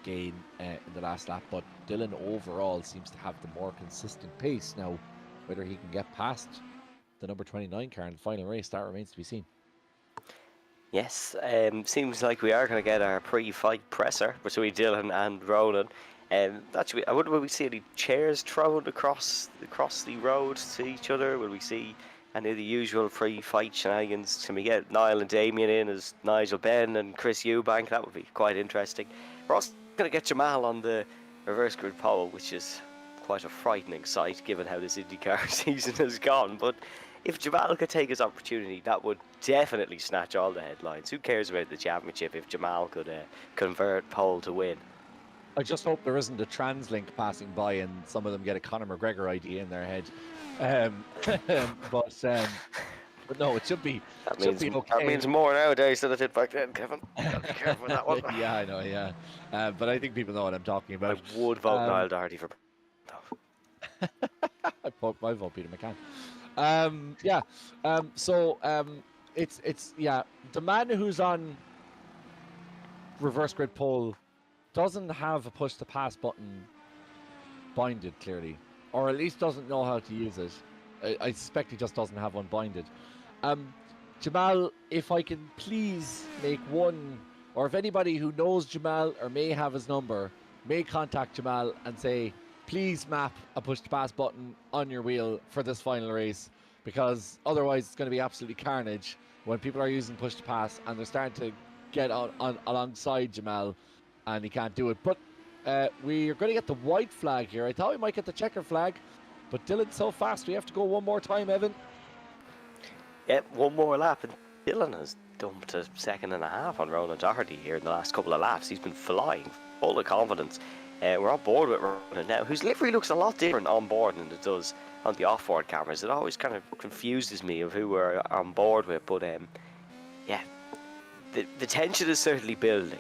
gain in the last lap, but Dylan overall seems to have the more consistent pace. Now, whether he can get past the number 29 car in the final race, that remains to be seen. Yes, seems like we are going to get our pre-fight presser between Dylan and Ronan. Actually, I wonder, will we see any chairs thrown across the road to each other? Will we see any of the usual pre-fight shenanigans? Can we get Niall and Damien in as Nigel Benn and Chris Eubank? That would be quite interesting. We're also going to get Jamal on the reverse grid pole, which is quite a frightening sight given how this IndyCar season has gone. But if Jamal could take his opportunity, that would definitely snatch all the headlines. Who cares about the championship if Jamal could convert pole to win? I just hope there isn't a TransLink passing by and some of them get a Conor McGregor idea in their head. But no, it should be. That means more nowadays than it did back then, Kevin. Gotta be careful with that one. Yeah, I know. Yeah, but I think people know what I'm talking about. I would vote Niall Doherty for. I vote Peter McCann. It's the man who's on reverse grid pole doesn't have a push to pass button binded clearly, or at least doesn't know how to use it. I suspect he just doesn't have one binded. Jamal, if I can please make one, or if anybody who knows Jamal or may have his number, may contact Jamal and say, please map a push to pass button on your wheel for this final race, because otherwise it's going to be absolutely carnage when people are using push to pass and they're starting to get on alongside Jamal and he can't do it. But we're going to get the white flag here. I thought we might get the checker flag, but Dylan's so fast we have to go one more time, Evan. Yep, one more lap, and Dylan has dumped a second and a half on Ronan Doherty here in the last couple of laps. He's been flying, full of confidence. We're on board with Ronan now, whose livery looks a lot different on board than it does on the off-board cameras. It always kind of confuses me of who we're on board with, but yeah, the tension is certainly building.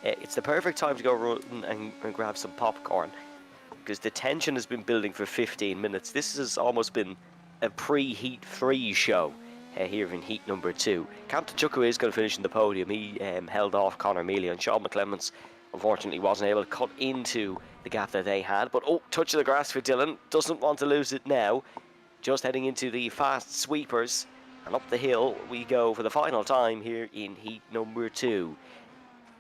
It's the perfect time to go run and grab some popcorn, because the tension has been building for 15 minutes. This has almost been a pre-Heat 3 show here in Heat number 2. Captain Chukwu is going to finish in the podium. He held off Conor Mealy, and Sean McClements unfortunately wasn't able to cut into the gap that they had. But touch of the grass for Dylan. Doesn't want to lose it now. Just heading into the fast sweepers, and up the hill we go for the final time here in Heat number 2.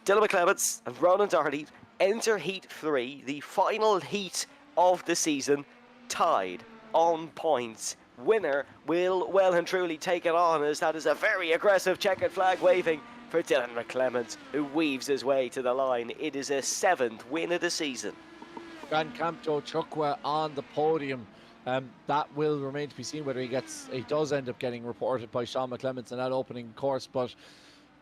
Dylan McClements and Ronan Doherty enter Heat 3, the final heat of the season, tied on points. Winner will well and truly take it on, as that is a very aggressive checkered flag waving for Dylan McClements, who weaves his way to the line. It is a 7th win of the season. Gran Camto Chukwu on the podium. That will remain to be seen whether he does end up getting reported by Sean McClements in that opening course. But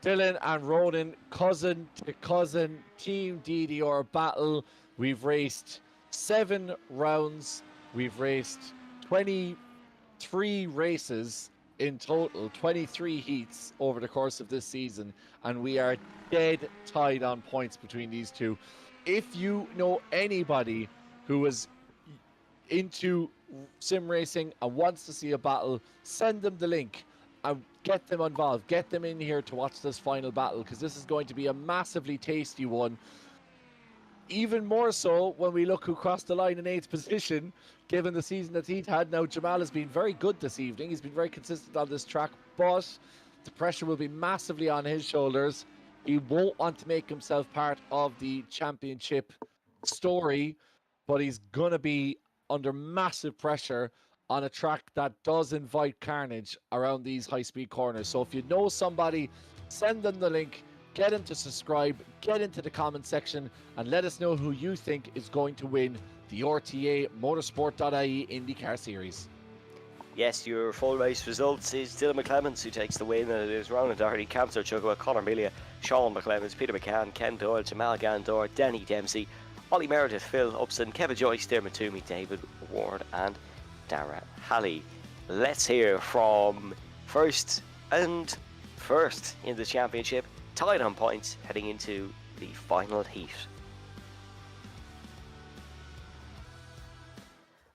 Dylan and Ronan, cousin to cousin, Team DDR battle. We've raced 7 rounds. We've raced 23 races in total, 23 heats over the course of this season, and we are dead tied on points between these two. If you know anybody who is into sim racing and wants to see a battle, send them the link and get them involved. Get them in here to watch this final battle, because this is going to be a massively tasty one. Even more so when we look who crossed the line in 8th position, given the season that he'd had. Now, Jamal has been very good this evening. He's been very consistent on this track, but the pressure will be massively on his shoulders. He won't want to make himself part of the championship story, but he's going to be under massive pressure on a track that does invite carnage around these high-speed corners. So if you know somebody, send them the link. Get him to subscribe, get into the comment section, and let us know who you think is going to win the RTA Motorsport.ie IndyCar Series. Yes, your full race results is Dylan McClements who takes the win, and it is Ronan Doherty, Captain Chukwu, Conor Mealy, Sean McClements, Peter McCann, Ken Doyle, Jamal Gandor, Danny Dempsey, Ollie Meredith, Phil Upson, Kevin Joyce, Dermot Toomey, David Ward, and Dara Halley. Let's hear from first in the championship, tied on points, heading into the final heat.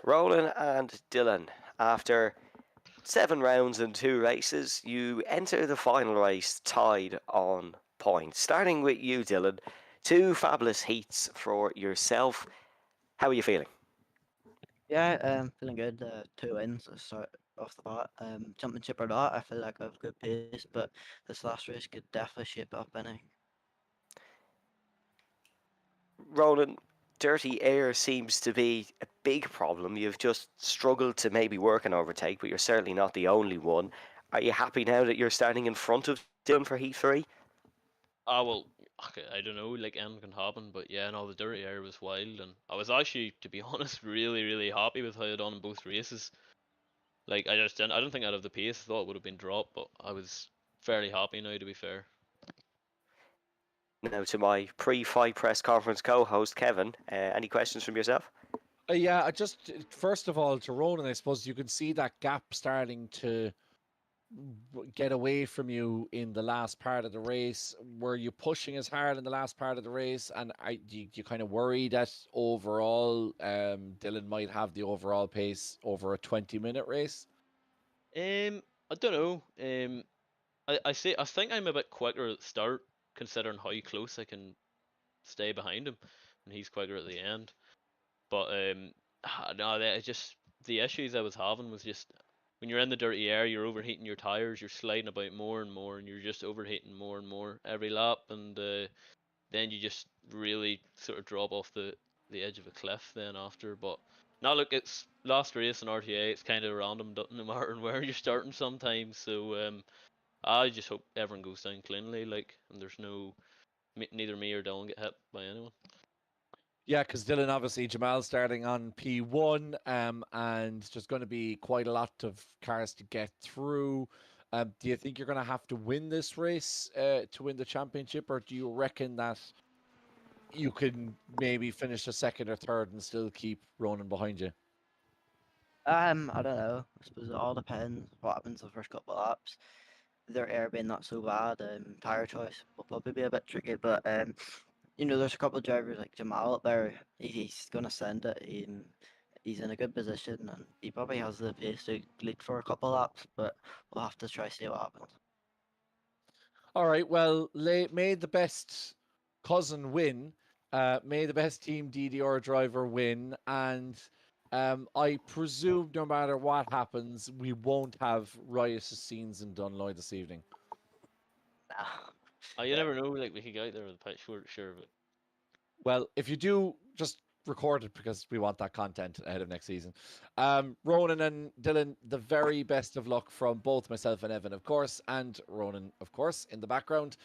Ronan and Dylan, after 7 rounds and 2 races, you enter the final race tied on points. Starting with you, Dylan, 2 fabulous heats for yourself. How are you feeling? Yeah, feeling good. 2 wins to start off the bat. Championship or not, I feel like I have good pace, but this last race could definitely shape up anything. Ronan, dirty air seems to be a big problem. You've just struggled to maybe work an overtake, but you're certainly not the only one. Are you happy now that you're starting in front of Dylan for Heat 3? Well, okay, I don't know, like anything can happen, but yeah, no, the dirty air was wild, and I was actually, to be honest, really happy with how I done in both races. Like, I don't think I'd have the pace. I thought it would have been dropped, but I was fairly happy now, to be fair. Now to my pre-fight press conference co-host, Kevin. Any questions from yourself? Yeah, first of all, to Ronan, I suppose you can see that gap starting to get away from you in the last part of the race. Were you pushing as hard in the last part of the race? And you kind of worry that overall, Dylan might have the overall pace over a 20-minute race? I don't know. I think I'm a bit quicker at the start, considering how close I can stay behind him, and he's quicker at the end. But no, the issues I was having was just when you're in the dirty air, you're overheating your tires, you're sliding about more and more, and you're just overheating more and more every lap, and then you just really sort of drop off the edge of a cliff then after. But now look, it's last race in RTA. It's kind of random, no matter where you're starting sometimes. So I just hope everyone goes down cleanly, like, and there's no neither me or Dylan get hit by anyone. Yeah, because Dylan, obviously, Jamal starting on P1, and there's going to be quite a lot of cars to get through. Do you think you're going to have to win this race to win the championship, or do you reckon that you can maybe finish a second or third and still keep Ronan behind you? I don't know. I suppose it all depends what happens the first couple of laps. Their air being not so bad, tire choice will probably be a bit tricky, but there's a couple of drivers like Jamal up there. He's gonna send it. He's in a good position, and he probably has the pace to lead for a couple of laps. But we'll have to try see what happens. All right. Well, may the best cousin win. May the best Team DDR driver win, and I presume no matter what happens, we won't have riotous scenes in Dunloy this evening. Nah. Oh, you never know. Like, we could go out there with a pitch, sure, but Well, if you do, just record it because we want that content ahead of next season. Ronan and Dylan, the very best of luck from both myself and Evan, of course, and Ronan, of course, in the background.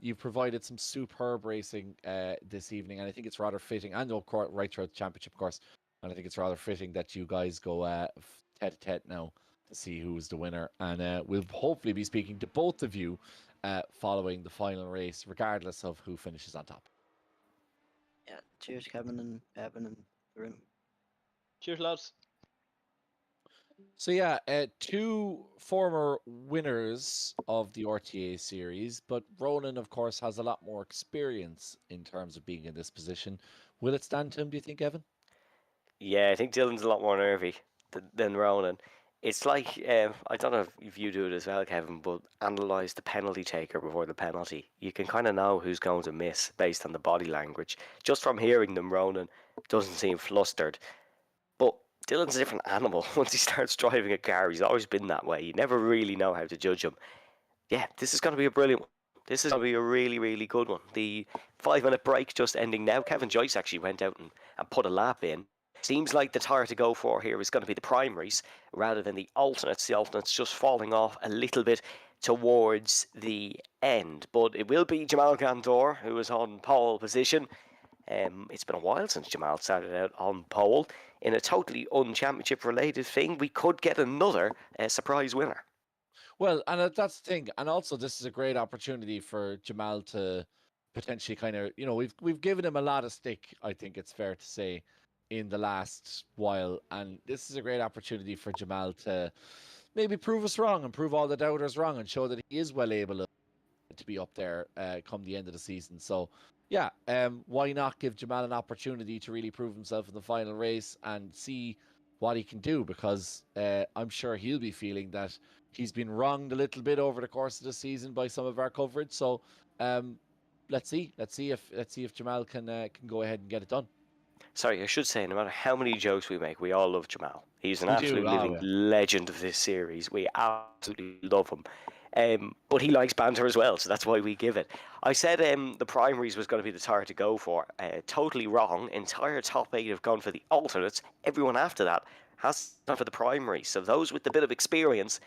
You've provided some superb racing this evening, and I think it's rather fitting, and right throughout the championship, of course, and I think it's rather fitting that you guys go tete-a-tete now to see who's the winner, and we'll hopefully be speaking to both of you following the final race, regardless of who finishes on top. Yeah. Cheers, Kevin and Evan in the room. cheers, lads. So yeah, two former winners of the RTA series, but Ronan, of course, has a lot more experience in terms of being in this position. Will it stand to him, do you think, Evan? Yeah, I think Dylan's a lot more nervy than Ronan. It's like, I don't know if you do it as well, Kevin, but analyse the penalty taker before the penalty. You can kind of know who's going to miss based on the body language. Just from hearing them, Ronan doesn't seem flustered. But Dylan's a different animal. Once he starts driving a car, he's always been that way. You never really know how to judge him. Yeah, this is going to be a brilliant one. This is going to be a really, really good one. The 5-minute break just ending now. Kevin Joyce actually went out and put a lap in. Seems like the tyre to go for here is going to be the primaries rather than the alternates. The alternates just falling off a little bit towards the end. But it will be Jamal Gandor who is on pole position. It's been a while since Jamal started out on pole. In a totally un-championship related thing, we could get another surprise winner. Well, and that's the thing. And also, this is a great opportunity for Jamal to potentially kind of, we've given him a lot of stick, I think it's fair to say, in the last while. And this is a great opportunity for Jamal to maybe prove us wrong and prove all the doubters wrong and show that he is well able to be up there come the end of the season. So, yeah, why not give Jamal an opportunity to really prove himself in the final race and see what he can do? Because I'm sure he'll be feeling that he's been wronged a little bit over the course of the season by some of our coverage. So, let's see if Jamal can go ahead and get it done. Sorry, I should say, no matter how many jokes we make, we all love Jamal. He's an We absolute do. living legend of this series. We absolutely love him. But he likes banter as well, so that's why we give it. I said the primaries was going to be the tyre to go for. Totally wrong. Entire top 8 have gone for the alternates. Everyone after that has gone for the primaries. So those with a bit of experience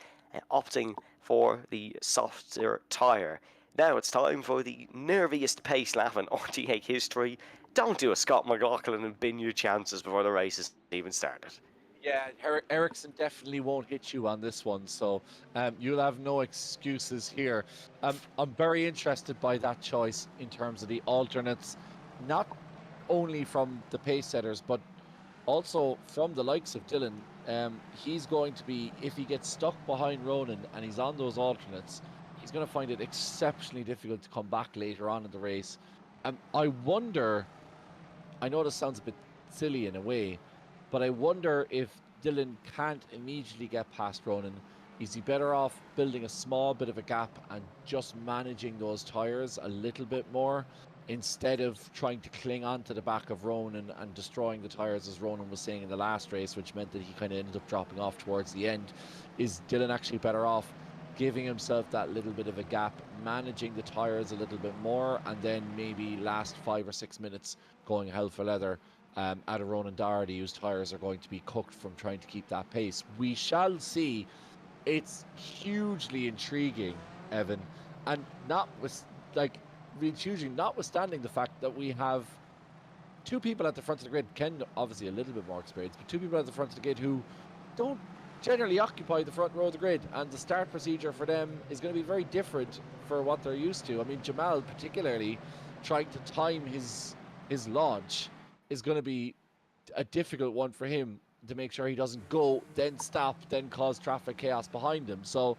opting for the softer tyre. Now it's time for the nerviest pace lap in RTA history. Don't do a Scott McLaughlin and bin your chances before the race has even started. Yeah, Ericsson definitely won't hit you on this one, so you'll have no excuses here. I'm very interested by that choice in terms of the alternates, not only from the pace setters, but also from the likes of Dylan. He's going to be, if he gets stuck behind Ronan and he's on those alternates, he's going to find it exceptionally difficult to come back later on in the race. I wonder, I know this sounds a bit silly in a way, but I wonder if Dylan can't immediately get past Ronan. Is he better off building a small bit of a gap and just managing those tyres a little bit more? instead of trying to cling on to the back of Ronan and destroying the tyres, as Ronan was saying in the last race, which meant that he kind of ended up dropping off towards the end, is Dylan actually better off giving himself that little bit of a gap, managing the tyres a little bit more, and then maybe last 5 or 6 minutes going hell for leather at a Ronan Doherty, whose tyres are going to be cooked from trying to keep that pace. We shall see. It's hugely intriguing, Evan, and notwithstanding the fact that we have two people at the front of the grid, Ken obviously a little bit more experienced, but two people at the front of the grid who don't generally occupy the front row of the grid, and the start procedure for them is going to be very different for what they're used to. I mean, Jamal particularly trying to time his launch is going to be a difficult one for him, to make sure he doesn't go, then stop, then cause traffic chaos behind him. So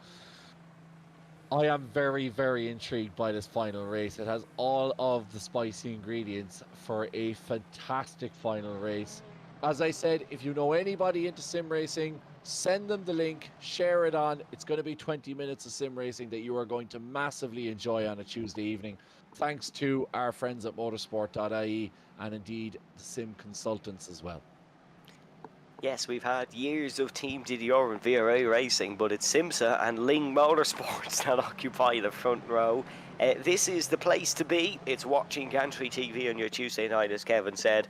I am very, very intrigued by this final race. It has all of the spicy ingredients for a fantastic final race. As I said, if you know anybody into sim racing, send them the link, share it on. It's going to be 20 minutes of sim racing that you are going to massively enjoy on a Tuesday evening. Thanks to our friends at motorsport.ie and indeed the sim consultants as well. Yes, we've had years of Team DDR and VRA racing, but it's Simsa and Ling Motorsports that occupy the front row. This is the place to be. It's watching Gantry TV on your Tuesday night, as Kevin said.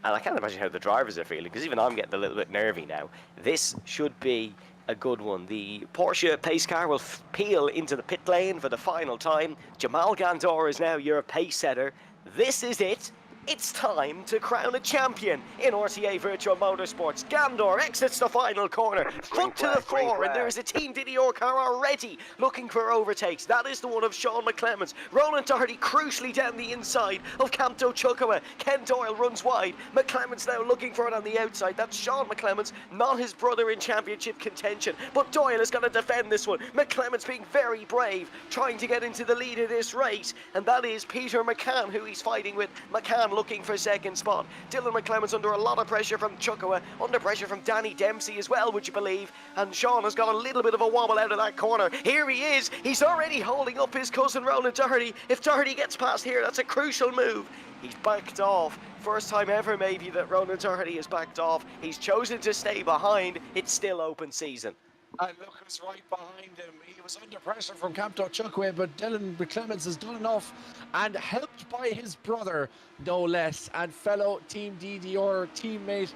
And I can't imagine how the drivers are feeling, because even I'm getting a little bit nervy now. This should be a good one. The Porsche pace car will peel into the pit lane for the final time. Jamal Gandor is now your pace setter. This is it. It's time to crown a champion in RTA Virtual Motorsports. Gandor exits the final corner, foot to the floor, and there is a Team DDR car already looking for overtakes. That is the one of Sean McClemens. Ronan Doherty crucially down the inside of Camto Chukawa. Ken Doyle runs wide. McClemens now looking for it on the outside. That's Sean McClemens, not his brother in championship contention. But Doyle is going to defend this one. McClemens being very brave, trying to get into the lead of this race. And that is Peter McCann, who he's fighting with. McCann looking for second spot. Dylan McClemens under a lot of pressure from Chukawa, under pressure from Danny Dempsey as well, would you believe? And Sean has got a little bit of a wobble out of that corner. Here he is. He's already holding up his cousin Ronan Doherty. If Doherty gets past here, that's a crucial move. He's backed off. First time ever maybe that Ronan Doherty has backed off. He's chosen to stay behind. It's still open season. And look who's right behind him. He was under pressure from Camto Chukwue, but Dylan McClemens has done enough, and helped by his brother, no less, and fellow Team DDR teammate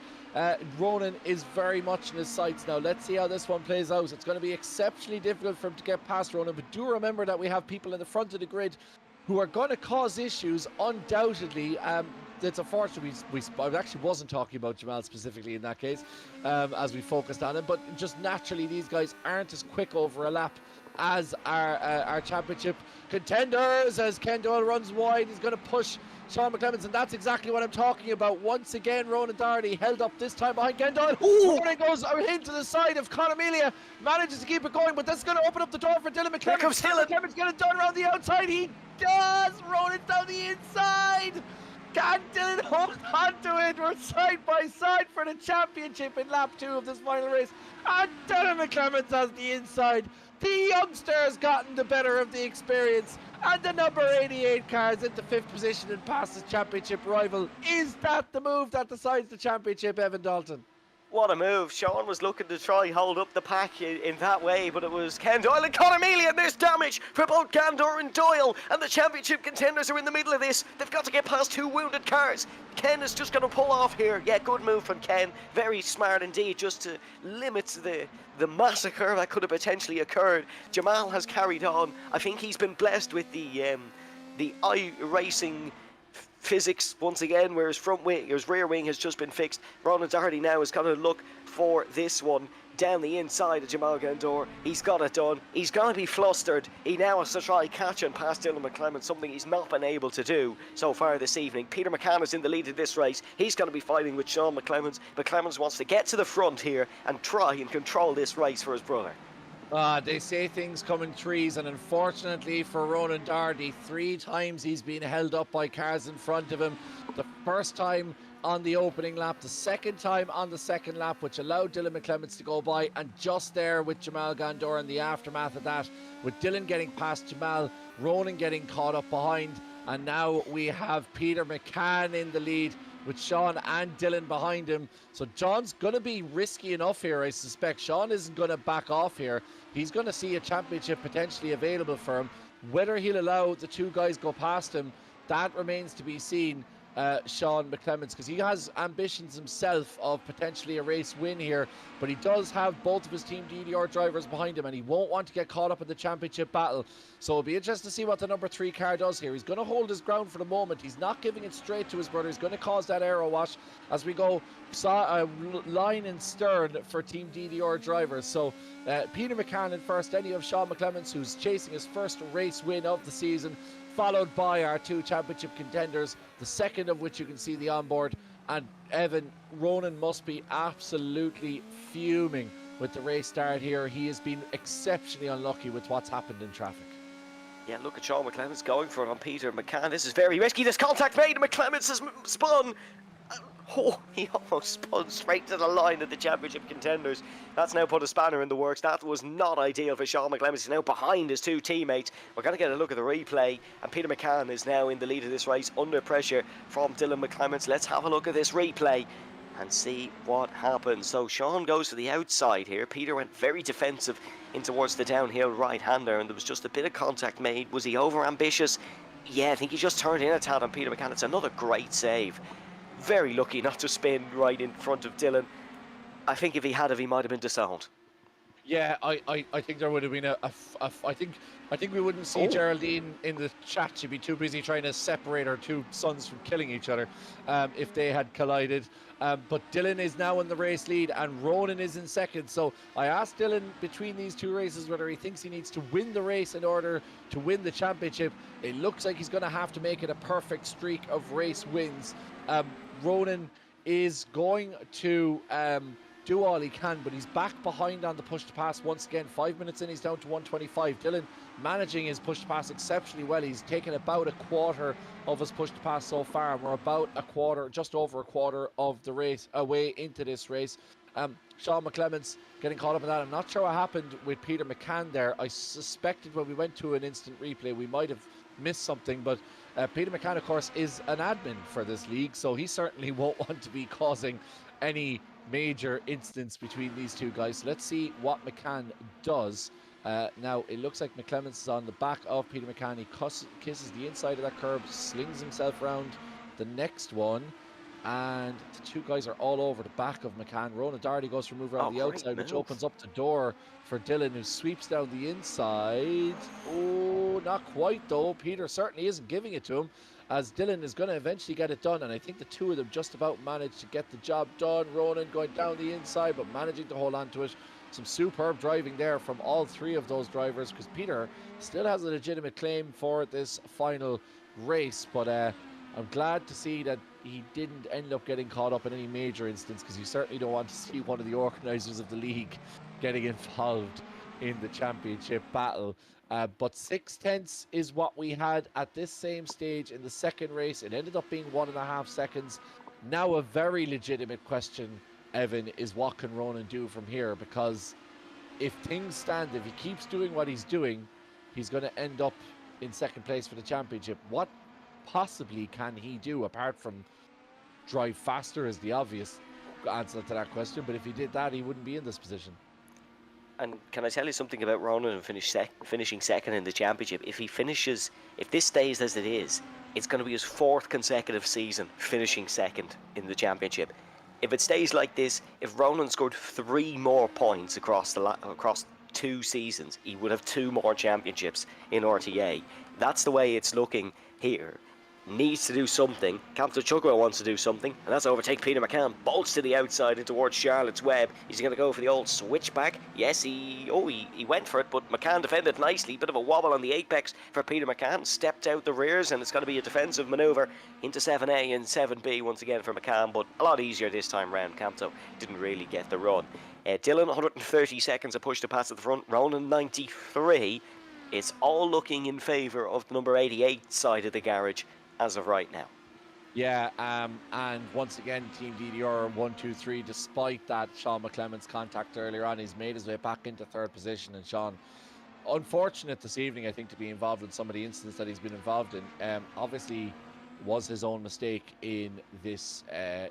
Ronan is very much in his sights now. Let's see how this one plays out. It's going to be exceptionally difficult for him to get past Ronan, but do remember that we have people in the front of the grid who are going to cause issues, undoubtedly. It's unfortunate I actually wasn't talking about Jamal specifically in that case, as we focused on him, but just naturally these guys aren't as quick over a lap as our championship contenders. As Ken Doyle runs wide, he's going to push Sean McClemens, and that's exactly what I'm talking about. Once again, Ronan Doherty held up this time behind Ken Doyle. Ronan goes into the side of Con Amelia, manages to keep it going, but that's going to open up the door for Dylan McClemens. Here comes Dylan. McClemens getting it done around the outside. He does! Ronan's down the inside! Can Dylan hold on to it? We're side by side for the championship in lap 2 of this final race. And Dylan McClemens has the inside. The youngster has gotten the better of the experience. And the number 88 car is into 5th position and past his championship rival. Is that the move that decides the championship, Evan Dalton? What a move. Sean was looking to try hold up the pack in that way, but it was Ken Doyle and Con Amelia, and there's damage for both Gandor and Doyle, and the championship contenders are in the middle of this. They've got to get past 2 wounded cars. Ken is just going to pull off here. Yeah, good move from Ken. Very smart indeed, just to limit the massacre that could have potentially occurred. Jamal has carried on. I think he's been blessed with the iRacing physics once again, where his rear wing has just been fixed. Ronan Doherty now is going to look for this one down the inside of Jamal Gandor. He's got it done. He's going to be flustered. He now has to try catch and pass Dylan McClemens, something he's not been able to do so far this evening. Peter McCann is in the lead of this race. He's going to be fighting with Sean McClemens. McClemens wants to get to the front here and try and control this race for his brother. They say things come in threes, and unfortunately for Ronan Doherty, 3 times he's been held up by cars in front of him. The first time on the opening lap, the second time on the second lap, which allowed Dylan McClemens to go by, and just there with Jamal Gandor in the aftermath of that, with Dylan getting past Jamal, Ronan getting caught up behind, And now we have Peter McCann in the lead with Sean and Dylan behind him. So John's going to be risky enough here, I suspect. Sean isn't going to back off here. He's going to see a championship potentially available for him. Whether he'll allow the two guys go past him, that remains to be seen. Sean McClements, because he has ambitions himself of potentially a race win here, but he does have both of his Team DDR drivers behind him, and he won't want to get caught up in the championship battle. So it'll be interesting to see what the number 3 car does here. He's going to hold his ground for the moment. He's not giving it straight to his brother. He's going to cause that aero wash as we go. Saw a line in stern for Team DDR drivers. So Peter McCann in first, then you have Sean McClements, who's chasing his first race win of the season, followed by our 2 championship contenders, the second of which you can see the onboard. And Evan, Ronan must be absolutely fuming with the race start here. He has been exceptionally unlucky with what's happened in traffic. Yeah, look at Sean McClements going for it on Peter McCann. This is very risky. There's contact made, and McClements has spun. Oh, he almost spun straight to the line of the championship contenders. That's now put a spanner in the works. That was not ideal for Sean McClements. He's now behind his 2 teammates. We're going to get a look at the replay, and Peter McCann is now in the lead of this race under pressure from Dylan McClements. Let's have a look at this replay and see what happens. So Sean goes for the outside here. Peter went very defensive in towards the downhill right-hander, and there was just a bit of contact made. Was he over-ambitious? Yeah, I think he just turned in a tad on Peter McCann. It's another great save. Very lucky not to spin right in front of Dylan. I think if he had, he might have been disowned. Yeah, I think there would have been I think we wouldn't see Geraldine in the chat. She'd be too busy trying to separate her 2 sons from killing each other if they had collided. But Dylan is now in the race lead and Ronan is in second. So I asked Dylan between these 2 races whether he thinks he needs to win the race in order to win the championship. It looks like he's going to have to make it a perfect streak of race wins. Ronan is going to do all he can, but he's back behind on the push to pass once again. 5 minutes in, he's down to 125. Dylan managing his push to pass exceptionally well. He's taken about a quarter of his push to pass so far, and we're about a quarter, just over a quarter of the race away into this race. Sean McClements getting caught up in that. I'm not sure what happened with Peter McCann there. I suspected when we went to an instant replay we might have missed something, but Peter McCann, of course, is an admin for this league, so he certainly won't want to be causing any major instance between these 2 guys. So let's see what McCann does. Now it looks like McClements is on the back of Peter McCann. He kisses the inside of that curb, slings himself around the next one, and the 2 guys are all over the back of McCann. Ronan Doherty goes for a move around the outside, which opens up the door for Dylan, who sweeps down the inside. Oh, not quite though. Peter certainly isn't giving it to him, as Dylan is going to eventually get it done, and I think the 2 of them just about managed to get the job done. Ronan going down the inside but managing to hold on to it. Some superb driving there from all 3 of those drivers, because Peter still has a legitimate claim for this final race, but I'm glad to see that he didn't end up getting caught up in any major instance, because you certainly don't want to see one of the organisers of the league getting involved in the championship battle. But 6/10 is what we had at this same stage in the second race. It ended up being 1.5 seconds. Now a very legitimate question, Evan, is what can Ronan do from here? Because if things stand, if he keeps doing what he's doing, he's going to end up in second place for the championship. What possibly can he do apart from drive faster is the obvious answer to that question, but if he did that, he wouldn't be in this position. And can I tell you something about Ronan and finishing second in the championship? If this stays as it is, it's going to be his 4th consecutive season finishing second in the championship. If it stays like this, if Ronan scored 3 more points across 2 seasons, he would have 2 more championships in RTA. That's the way it's looking here. Needs to do something. Captain Chugwell wants to do something, and that's overtake Peter McCann. Bolts to the outside and towards Charlotte's Web. He's going to go for the old switchback. Yes, he went for it, but McCann defended nicely. Bit of a wobble on the apex for Peter McCann. Stepped out the rears, and it's going to be a defensive manoeuvre into 7A and 7B once again for McCann, but a lot easier this time round. Campto didn't really get the run. Dylan, 130 seconds of push to pass at the front. Ronan, 93. It's all looking in favour of the number 88 side of the garage as of right now. Yeah, and once again, Team DDR 1-2-3, despite that Sean McClements contact earlier on, he's made his way back into 3rd position, and Sean unfortunate this evening, I think, to be involved in some of the incidents that he's been involved in. Obviously, was his own mistake in this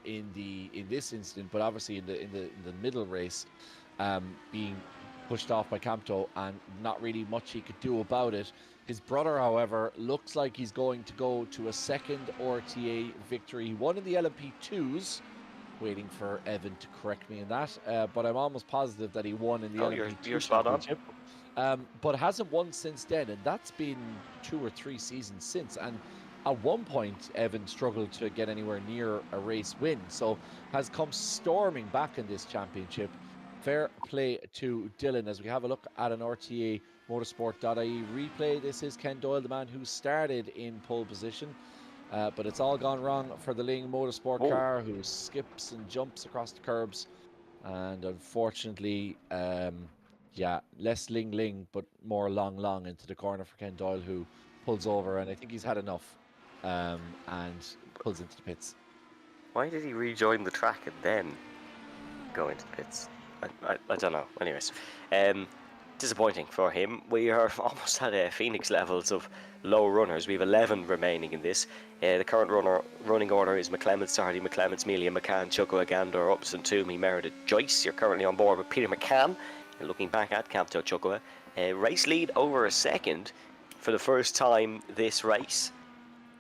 incident, but obviously in the middle race, being pushed off by Campto and not really much he could do about it. His brother, however, looks like he's going to go to a second RTA victory. He won in the LMP2s. Waiting for Evan to correct me in that, but I'm almost positive that he won in the LMP2 you're spot on. championship. But hasn't won since then, and that's been 2 or 3 seasons since. And at one point, Evan struggled to get anywhere near a race win, so has come storming back in this championship. Fair play to Dylan. As we have a look at an RTA Motorsport.ie replay, this is Ken Doyle, the man who started in pole position. But it's all gone wrong for the Ling Motorsport car, who skips and jumps across the curbs. And unfortunately, less Ling, but more long into the corner for Ken Doyle, who pulls over. And I think he's had enough and pulls into the pits. Why did he rejoin the track and then go into the pits? I don't know. Anyways, disappointing for him. We are almost at Phoenix levels of low runners. We have 11 remaining in this. The current running order is McClements, Doherty, McClements, Mealy, McCann, Chuckwa, Gandor, Upson, Toomey, Meredith, Joyce. You're currently on board with Peter McCann. You're looking back at Campto, Chuckwa. Race lead over a second for the first time this race.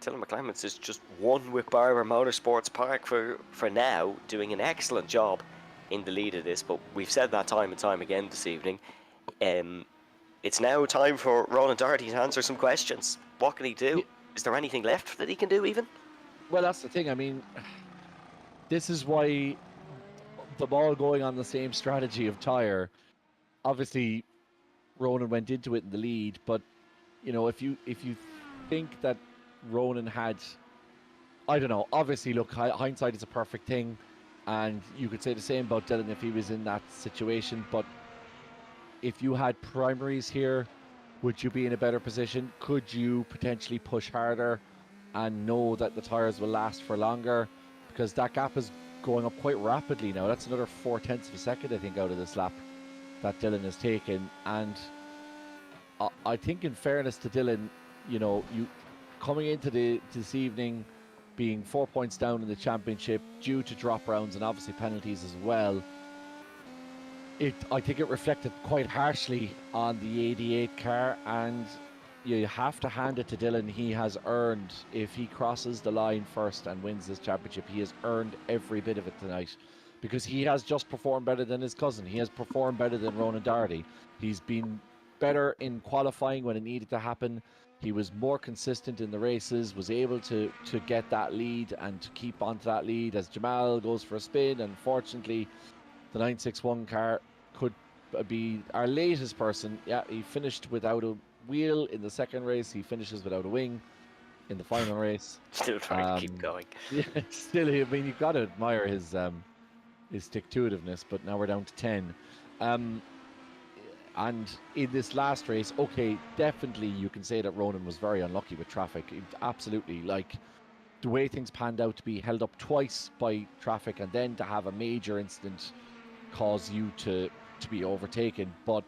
Dylan McClements has just won with Barber Motorsports Park for now, doing an excellent job in the lead of this, but we've said that time and time again this evening. It's now time for Ronan Doherty to answer some questions. What can he do? Is there anything left that he can do even? Well, that's the thing. I mean, this is why the ball going on the same strategy of tyre. Obviously, Ronan went into it in the lead, but you know, if you think that Ronan had, I don't know. Obviously, look, hindsight is a perfect thing, and you could say the same about Dylan if he was in that situation. But if you had primaries here, would you be in a better position? Could you potentially push harder and know that the tyres will last for longer? Because that gap is going up quite rapidly now. That's another 0.4 of a second, I think, out of this lap that Dylan has taken. And I think, in fairness to Dylan, you know, you coming into this evening being 4 points down in the championship due to drop rounds and obviously penalties as well, I think it reflected quite harshly on the 88 car, and you have to hand it to Dylan. He has earned, if he crosses the line first and wins this championship, he has earned every bit of it tonight, because he has just performed better than his cousin. He has performed better than Ronan Doherty. He's been better in qualifying when it needed to happen. He was more consistent in the races, was able to get that lead and to keep onto that lead as Jamal goes for a spin. Unfortunately, the 961 car could be our latest person. Yeah, he finished without a wheel in the second race. He finishes without a wing in the final race. Still trying to keep going. Yeah, still, I mean, you've got to admire his stick-to-itiveness, but now we're down to 10. And in this last race, okay, definitely you can say that Ronan was very unlucky with traffic. Absolutely, like, the way things panned out to be held up twice by traffic and then to have a major incident cause you to be overtaken. But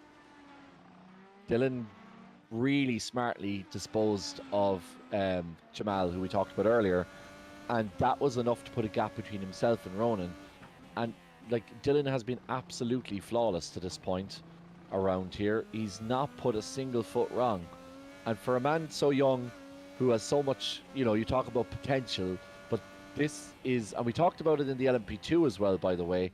Dylan really smartly disposed of Jamal, who we talked about earlier, and that was enough to put a gap between himself and Ronan. And like, Dylan has been absolutely flawless to this point around here. He's not put a single foot wrong, and for a man so young who has so much, you know, you talk about potential, but this is, and we talked about it in the LMP2 as well, by the way,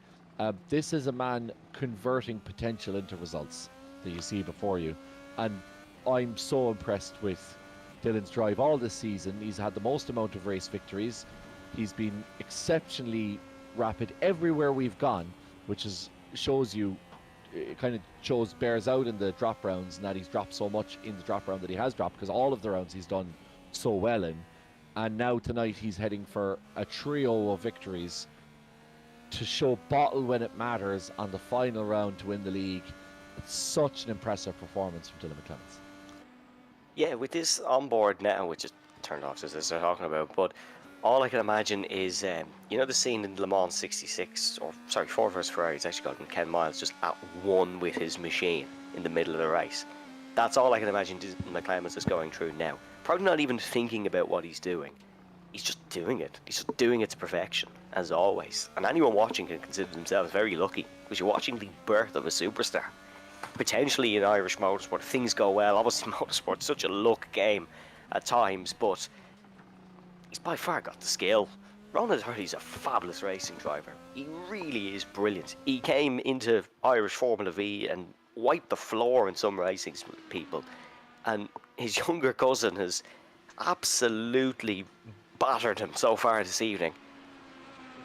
this is a man converting potential into results that you see before you. And I'm so impressed with Dylan's drive all this season. He's had the most amount of race victories. He's been exceptionally rapid everywhere we've gone, which shows you, it kind of bears out in the drop rounds, and that he's dropped so much in the drop round that he has dropped, because all of the rounds he's done so well in. And now tonight he's heading for a trio of victories to show bottle when it matters on the final round to win the league. It's such an impressive performance from Dylan McClements. Yeah, with this on board now, which is turned off as they're talking about, but all I can imagine is, you know, the scene in Le Mans 66, or sorry, Ford vs Ferrari, it's actually called Ken Miles just at one with his machine in the middle of the race. That's all I can imagine McClemens is going through now. Probably not even thinking about what he's doing. He's just doing it. He's just doing it to perfection, as always. And anyone watching can consider themselves very lucky, because you're watching the birth of a superstar. Potentially in Irish motorsport, if things go well. Obviously, motorsport's such a luck game at times, but he's by far got the skill. Ronan Doherty's a fabulous racing driver. He really is brilliant. He came into Irish Formula V and wiped the floor in some racings with people. And his younger cousin has absolutely battered him so far this evening.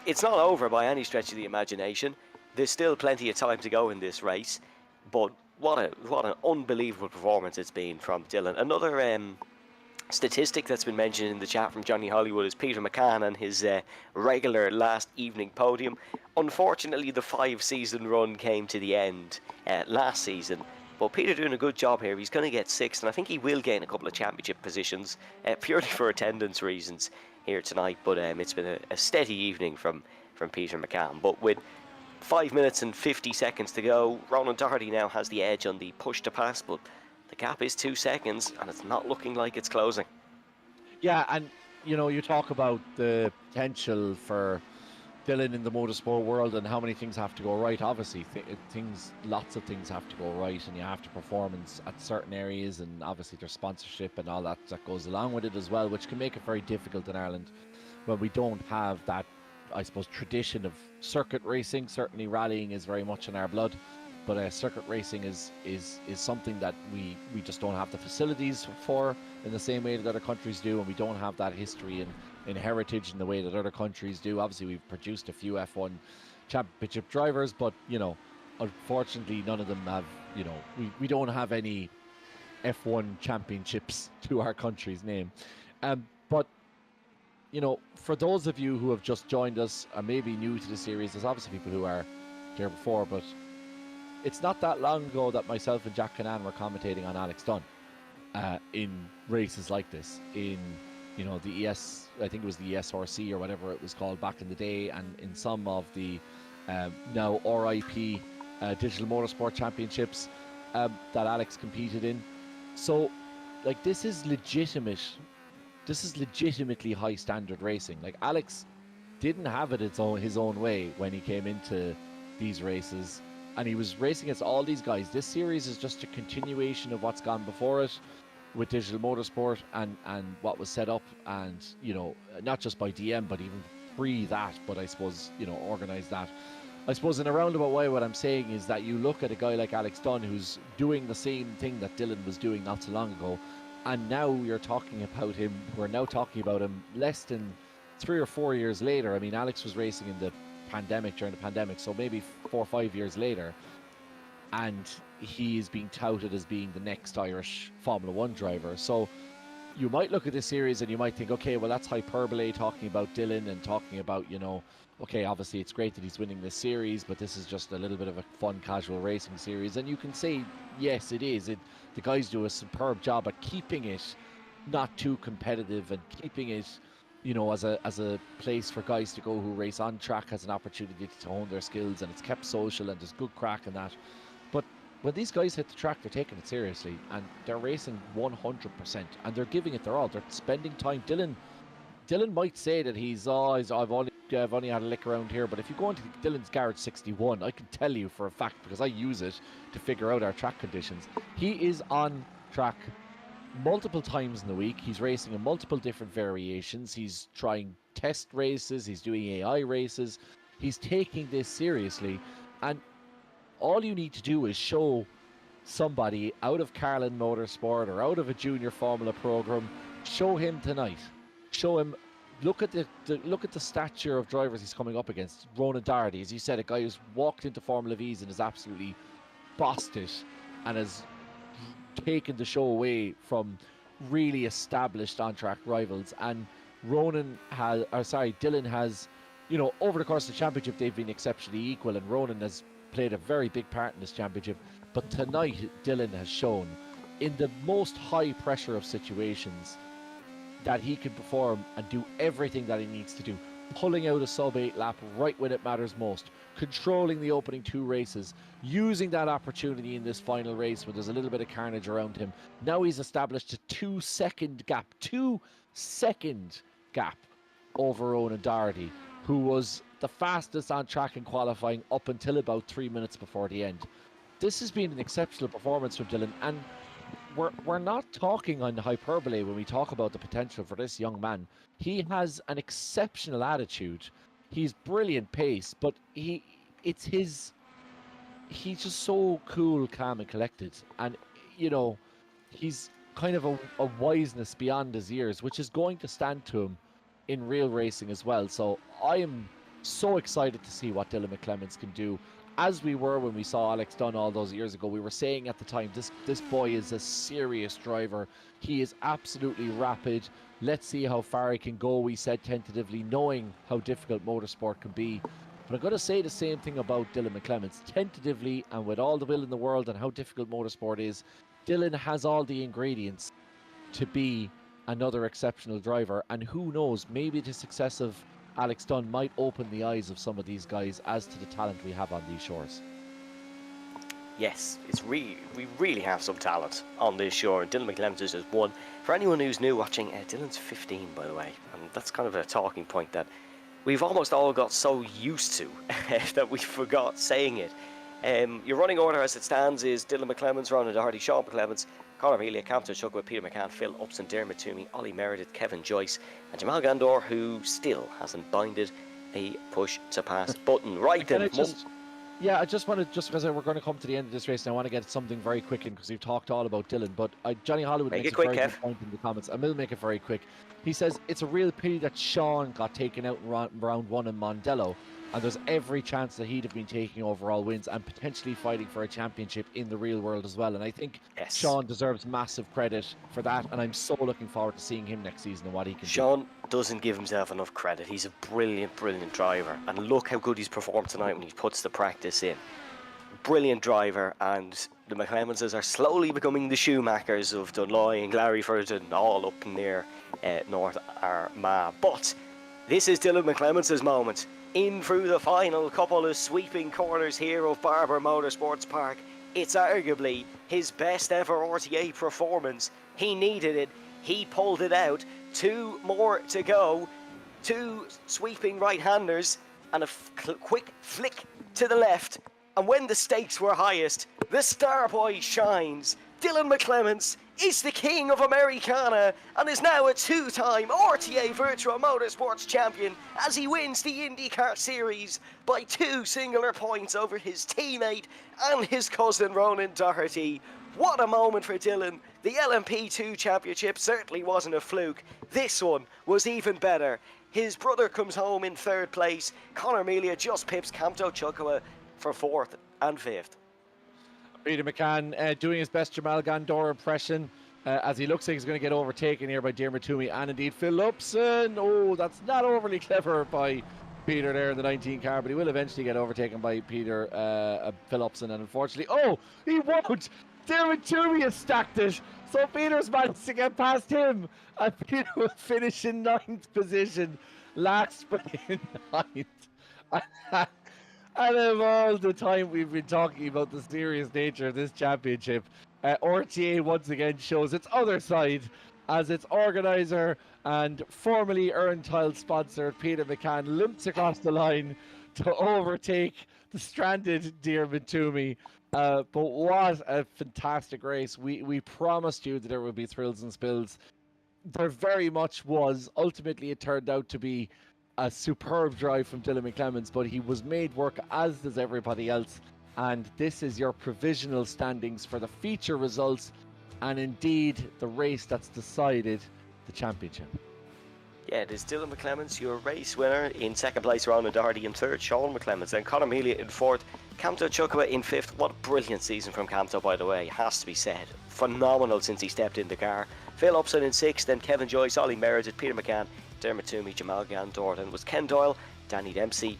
It's not over by any stretch of the imagination. There's still plenty of time to go in this race, but what an unbelievable performance it's been from Dylan. Another statistic that's been mentioned in the chat from Johnny Hollywood is Peter McCann and his regular last evening podium. Unfortunately, the 5-season run came to the end last season. But Peter doing a good job here. He's going to get 6th, and I think he will gain a couple of championship positions purely for attendance reasons here tonight. But it's been a steady evening from Peter McCann. But with 5 minutes and 50 seconds to go, Ronan Doherty now has the edge on the push to pass, but the gap is 2 seconds, and it's not looking like it's closing. Yeah, and you talk about the potential for Dylan in the motorsport world and how many things have to go right. Obviously, lots of things have to go right, and you have to perform at certain areas, and obviously there's sponsorship and all that goes along with it as well, which can make it very difficult in Ireland when we don't have that, I suppose, tradition of circuit racing. Certainly rallying is very much in our blood, but circuit racing is something that we just don't have the facilities for in the same way that other countries do, and we don't have that history in heritage in the way that other countries do. Obviously, we've produced a few F1 championship drivers, but unfortunately none of them have, we don't have any F1 championships to our country's name. But for those of you who have just joined us or maybe new to the series, there's obviously people who are there before, but it's not that long ago that myself and Jack Canan were commentating on Alex Dunn in races like this, in the ES, I think it was the ESRC or whatever it was called back in the day, and in some of the now RIP Digital Motorsport Championships that Alex competed in. So, this is legitimate. This is legitimately high standard racing. Alex didn't have it his own way when he came into these races, and he was racing against all these guys. This series is just a continuation of what's gone before it with Digital Motorsport and what was set up, and not just by DM but even pre that, but I suppose organized that. I suppose in a roundabout way what I'm saying is that you look at a guy like Alex Dunn who's doing the same thing that Dylan was doing not so long ago, and now we're now talking about him less than 3 or 4 years later. I mean, Alex was racing in the pandemic, during the pandemic, so maybe 4 or 5 years later, and he is being touted as being the next Irish Formula 1 driver. So you might look at this series and you might think, okay, well, that's hyperbole, talking about Dylan and talking about, okay, obviously it's great that he's winning this series, but this is just a little bit of a fun, casual racing series. And you can say, yes, it is. The guys do a superb job at keeping it not too competitive and keeping it, as a place for guys to go who race on track, as an opportunity to hone their skills, and it's kept social and there's good crack in that. But when these guys hit the track, they're taking it seriously and they're racing 100%, and they're giving it their all. They're spending time. Dylan might say that I've only had a lick around here, but if you go into Dylan's Garage 61, I can tell you for a fact, because I use it to figure out our track conditions, he is on track multiple times in the week. He's racing in multiple different variations. He's trying test races. He's doing AI races. He's taking this seriously, and all you need to do is show somebody out of Carlin Motorsport or out of a junior Formula program, show him tonight. Show him. Look at the stature of drivers he's coming up against. Ronan Doherty, as you said, a guy who's walked into Formula V's and has absolutely bossed it and has taken the show away from really established on-track rivals. And Dylan has, over the course of the championship, they've been exceptionally equal, and Ronan has played a very big part in this championship. But tonight, Dylan has shown, in the most high pressure of situations, that he can perform and do everything that he needs to do pulling out a sub-8 lap right when it matters most, controlling the opening 2 races, using that opportunity in this final race where there's a little bit of carnage around him. Now he's established a 2-second gap, 2-second gap over Ronan Doherty, who was the fastest on track in qualifying up until about 3 minutes before the end. This has been an exceptional performance from Dylan, and we're not talking on hyperbole when we talk about the potential for this young man. He has an exceptional attitude. He's brilliant pace, but he's just so cool, calm, and collected. And he's kind of a wiseness beyond his years, which is going to stand to him in real racing as well. So I am so excited to see what Dylan McClemens can do. As we were when we saw Alex Dunn all those years ago, we were saying at the time, this boy is a serious driver. He is absolutely rapid. Let's see how far he can go, we said tentatively, knowing how difficult motorsport can be. But I'm going to say the same thing about Dylan McClemens. Tentatively, and with all the will in the world and how difficult motorsport is, Dylan has all the ingredients to be another exceptional driver. And who knows, maybe the success of Alex Dunn might open the eyes of some of these guys as to the talent we have on these shores. Yes, we really have some talent on this shore. Dylan McClemens is just one. For anyone who's new watching, Dylan's 15, by the way, and that's kind of a talking point that we've almost all got so used to that we forgot saying it. Your running order as it stands is Dylan McClemens, Ronan Doherty, Sean McClemens, Conor Mealy, Campton Chuckwood, Peter McCann, Phil Upson, Dermot Toomey, Ollie Meredith, Kevin Joyce, and Jamal Gandor, who still hasn't binded a push to pass button. Right then, I just wanted, just because we're going to come to the end of this race, and I want to get something very quick in because we've talked all about Dylan. But Johnny Hollywood makes a very good point in the comments. I will make it very quick. He says it's a real pity that Sean got taken out in round 1 in Mondello, and there's every chance that he'd have been taking overall wins and potentially fighting for a championship in the real world as well. And I think Sean deserves massive credit for that, and I'm so looking forward to seeing him next season and what he can do. Sean doesn't give himself enough credit. He's a brilliant driver, and look how good he's performed tonight when he puts the practice in. Brilliant driver, and the McClemenses are slowly becoming the Schumachers of Dunloy and Glaryford and all up near North Armagh. But this is Dylan McClemens' moment. In through the final couple of sweeping corners here of Barber Motorsports Park. It's arguably his best ever RTA performance. He needed it. He pulled it out. 2 more to go. 2 sweeping right-handers and a quick flick to the left. And when the stakes were highest, the star boy shines. Dylan McClemens is the king of Americana and is now a 2-time RTA Virtual Motorsports champion as he wins the IndyCar Series by 2 singular points over his teammate and his cousin Ronan Doherty. What a moment for Dylan. The LMP2 championship certainly wasn't a fluke. This one was even better. His brother comes home in 3rd place. Conor Mealy just pips Campto Chuckwood for 4th and 5th. Peter McCann doing his best Jamal Gandor impression as he looks like he's going to get overtaken here by Dermot Toomey and indeed Phil Upson. Oh, that's not overly clever by Peter there in the 19 car, but he will eventually get overtaken by Phil Upson, and unfortunately, he won't. Dermot Toomey has stacked it, so Peter's managed to get past him, and Peter will finish in 9th position, last but in 9th. And of all the time we've been talking about the serious nature of this championship, RTA once again shows its other side as its organiser and formerly Earntile sponsor Peter McCann limps across the line to overtake the stranded Dermot Toomey. But what a fantastic race. We promised you that there would be thrills and spills. There very much was. Ultimately, it turned out to be a superb drive from Dylan McClemens, but he was made work, as does everybody else. And this is your provisional standings for the feature results and indeed the race that's decided the championship. Yeah, it is Dylan McClemens, your race winner. In 2nd place, Ronan Doherty. In 3rd, Sean McClemens. Then Conor Mealy in 4th. Campto Chuckwood in 5th. What a brilliant season from Campto, by the way, has to be said. Phenomenal since he stepped in the car. Phil Upson in 6th. Then Kevin Joyce, Ollie Meredith, Peter McCann, Dermot Toomey, Jamal Gandor. Then was Ken Doyle, Danny Dempsey,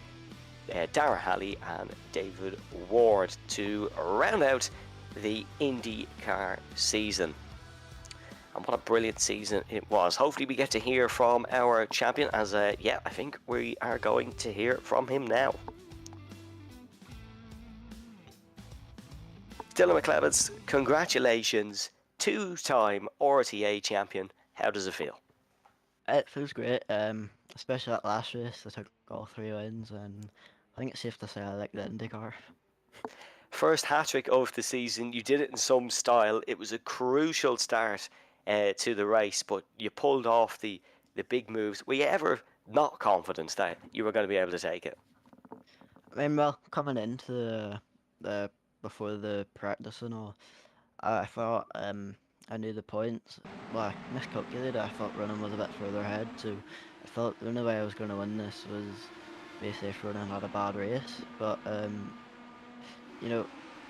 Dara Halley and David Ward to round out the IndyCar season. and what a brilliant season it was. Hopefully we get to hear from our champion, as yeah, I think we are going to hear from him now. Dylan McClements, congratulations, two-time RTA champion. How does it feel? It feels great, especially that last race. I took all 3 wins, and I think it's safe to say I like the IndyCar. First hat-trick of the season, you did it in some style. It was a crucial start to the race, but you pulled off the big moves. Were you ever not confident that you were going to be able to take it? I mean, well, coming into the before the practice and all, I thought I knew the points. Well, I miscalculated. I thought Ronan was a bit further ahead, so I thought the only way I was going to win this was basically if Ronan had a bad race. But you know,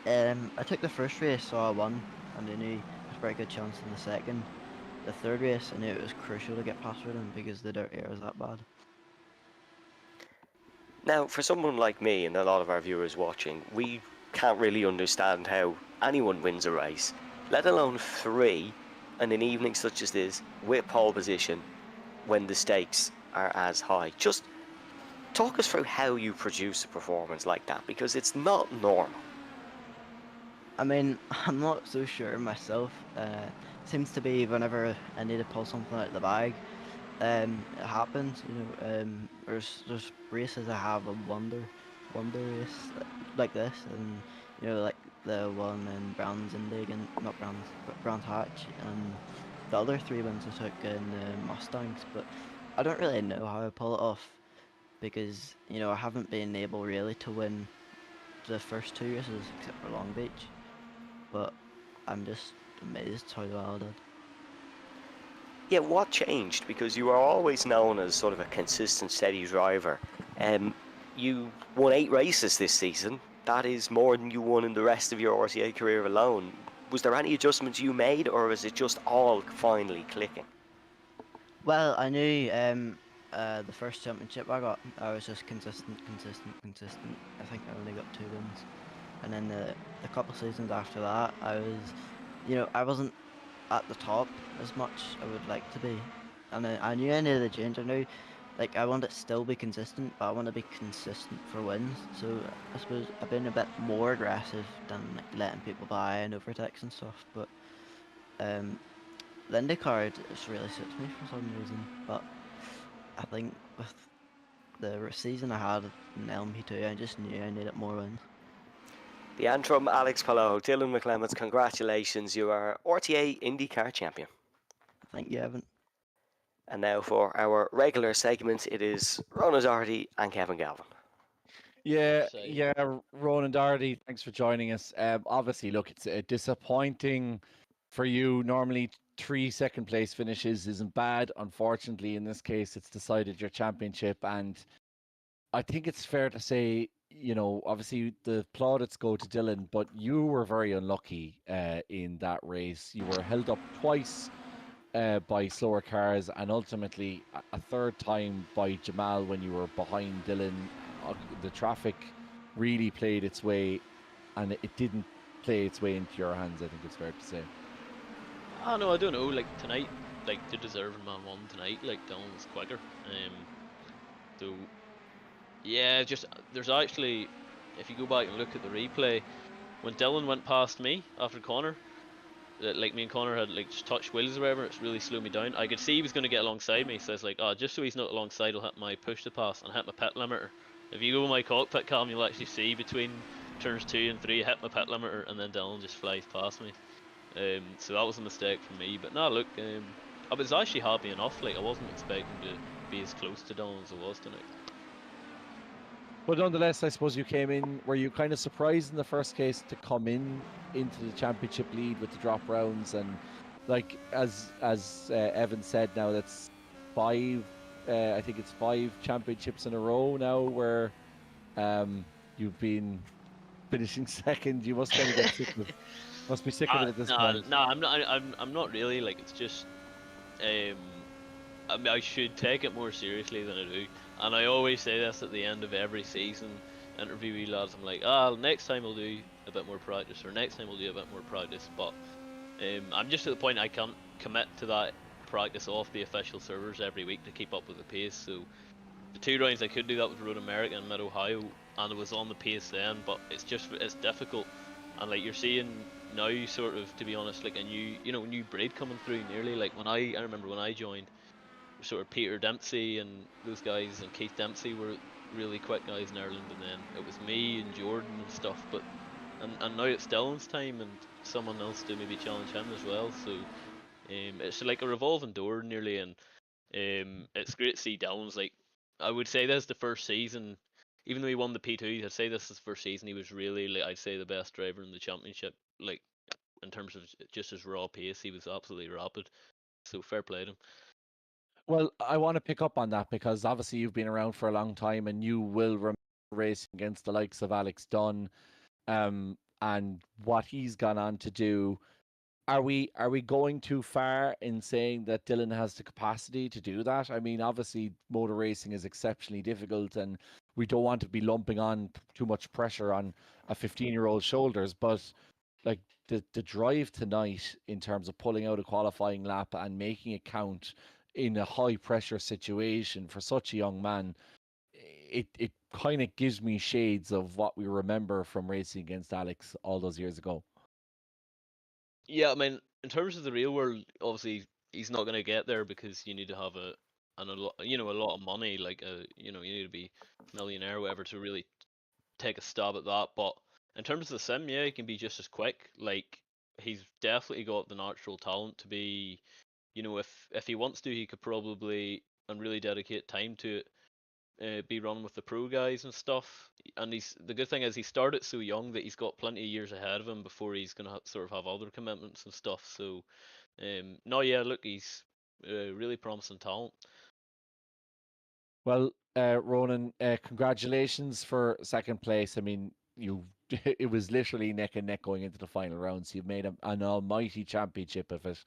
I took the first race, so I won, and I knew there was a very good chance in the second. The third race, I knew it was crucial to get past Ronan because the dirt air was that bad. Now, for someone like me and a lot of our viewers watching, we can't really understand how anyone wins a race, let alone 3 in an evening such as this with pole position when the stakes are as high. Just talk us through how you produce a performance like that, because it's not normal. I mean, I'm not so sure myself. Seems to be whenever I need to pull something out of the bag, it happens. There's races I have a wonder race like this, and like the one in Brands Indig and not Brands, but Brands Hatch, and the other 3 wins I took in Mustangs. But I don't really know how I pull it off because I haven't been able really to win the first 2 races except for Long Beach. But I'm just amazed how well I did. Yeah, what changed? Because you were always known as sort of a consistent, steady driver. You won 8 races this season. That is more than you won in the rest of your RTA career alone. Was there any adjustments you made, or was it just all finally clicking? Well, I knew the first championship I got, I was just consistent. I think I only got 2 wins. And then the couple seasons after that, I wasn't at the top as much I would like to be. And I knew I needed a change. I knew, like, I want to still be consistent, but I want to be consistent for wins. So I suppose I've been a bit more aggressive than like letting people by and overtakes and stuff. But the IndyCar just really suits me for some reason. But I think with the season I had in LMP2, I just knew I needed more wins. The Antrim Alex Palou, Dylan McClements, congratulations, you are RTA IndyCar champion. Thank you, Evan. And now for our regular segment, it is Ronan Doherty and Kevin Galvin. Yeah, Ronan Doherty, thanks for joining us. Obviously, look, it's disappointing for you. Normally, 3 second place finishes isn't bad. Unfortunately, in this case, it's decided your championship, and I think it's fair to say, obviously the plaudits go to Dylan, but you were very unlucky in that race. You were held up twice by slower cars, and ultimately a 3rd time by Jamal when you were behind Dylan. The traffic really played its way, and it didn't play its way into your hands, I think it's fair to say. Oh no, I don't know. Like tonight, like the deserving man won tonight. Like Dylan was quicker. So yeah, just there's actually, if you go back and look at the replay, when Dylan went past me after corner, like me and Connor had like just touched wheels or whatever, it's really slowed me down. I could see he was going to get alongside me, so I was like, oh, just so he's not alongside, I'll hit my push to pass and hit my pit limiter. If you go my cockpit cam, you'll actually see between turns 2 and 3, I hit my pit limiter, and then Dylan just flies past me. So that was a mistake from me. But no, look, I was actually happy enough. Like I wasn't expecting to be as close to Dylan as I was tonight. But nonetheless, I suppose you came in, were you kind of surprised in the first case to come into the championship lead with the drop rounds? And like as Evan said, now that's 5, I think it's 5 championships in a row now where you've been finishing second. You must kind of get sick of it. Must be sick of it at this point. No, I'm not. I'm not really. Like it's just, I mean, I should take it more seriously than I do. And I always say this at the end of every season interview with lads. I'm like, next time I'll do a bit more practice, or next time I'll do a bit more practice. But I'm just at the point I can't commit to that practice off the official servers every week to keep up with the pace. So the 2 rounds I could do that with Road America and Mid Ohio, and it was on the pace then, but it's difficult. And like you're seeing now, sort of, to be honest, like a new breed coming through nearly. Like when I remember when I joined, sort of Peter Dempsey and those guys and Keith Dempsey were really quick guys in Ireland, and then it was me and Jordan and stuff. But and now it's Dylan's time and someone else to maybe challenge him as well. So it's like a revolving door nearly, and it's great to see Dylan's, like, I would say this is the first season, even though he won the P2, I'd say this is the first season he was really, like, I'd say the best driver in the championship, like, in terms of just his raw pace. He was absolutely rapid, so fair play to him. Well, I want to pick up on that because obviously you've been around for a long time and you will remember racing against the likes of Alex Dunn, and what he's gone on to do. Are we going too far in saying that Dylan has the capacity to do that? I mean, obviously motor racing is exceptionally difficult and we don't want to be lumping on too much pressure on a 15-year-old shoulders, but like the drive tonight in terms of pulling out a qualifying lap and making it count in a high pressure situation for such a young man, it kind of gives me shades of what we remember from racing against Alex all those years ago. Yeah, I mean, in terms of the real world, obviously he's not going to get there because you need to have a lot of money, like you need to be millionaire or whatever to really take a stab at that. But in terms of the sim, yeah, he can be just as quick. Like, he's definitely got the natural talent to be, if he wants to, he could probably and really dedicate time to it. Be running with the pro guys and stuff. And the good thing is he started so young that he's got plenty of years ahead of him before he's gonna sort of have other commitments and stuff. So, no, yeah, look, he's really promising talent. Well, Ronan, congratulations for second place. I mean, it was literally neck and neck going into the final rounds. You've made an almighty championship of it.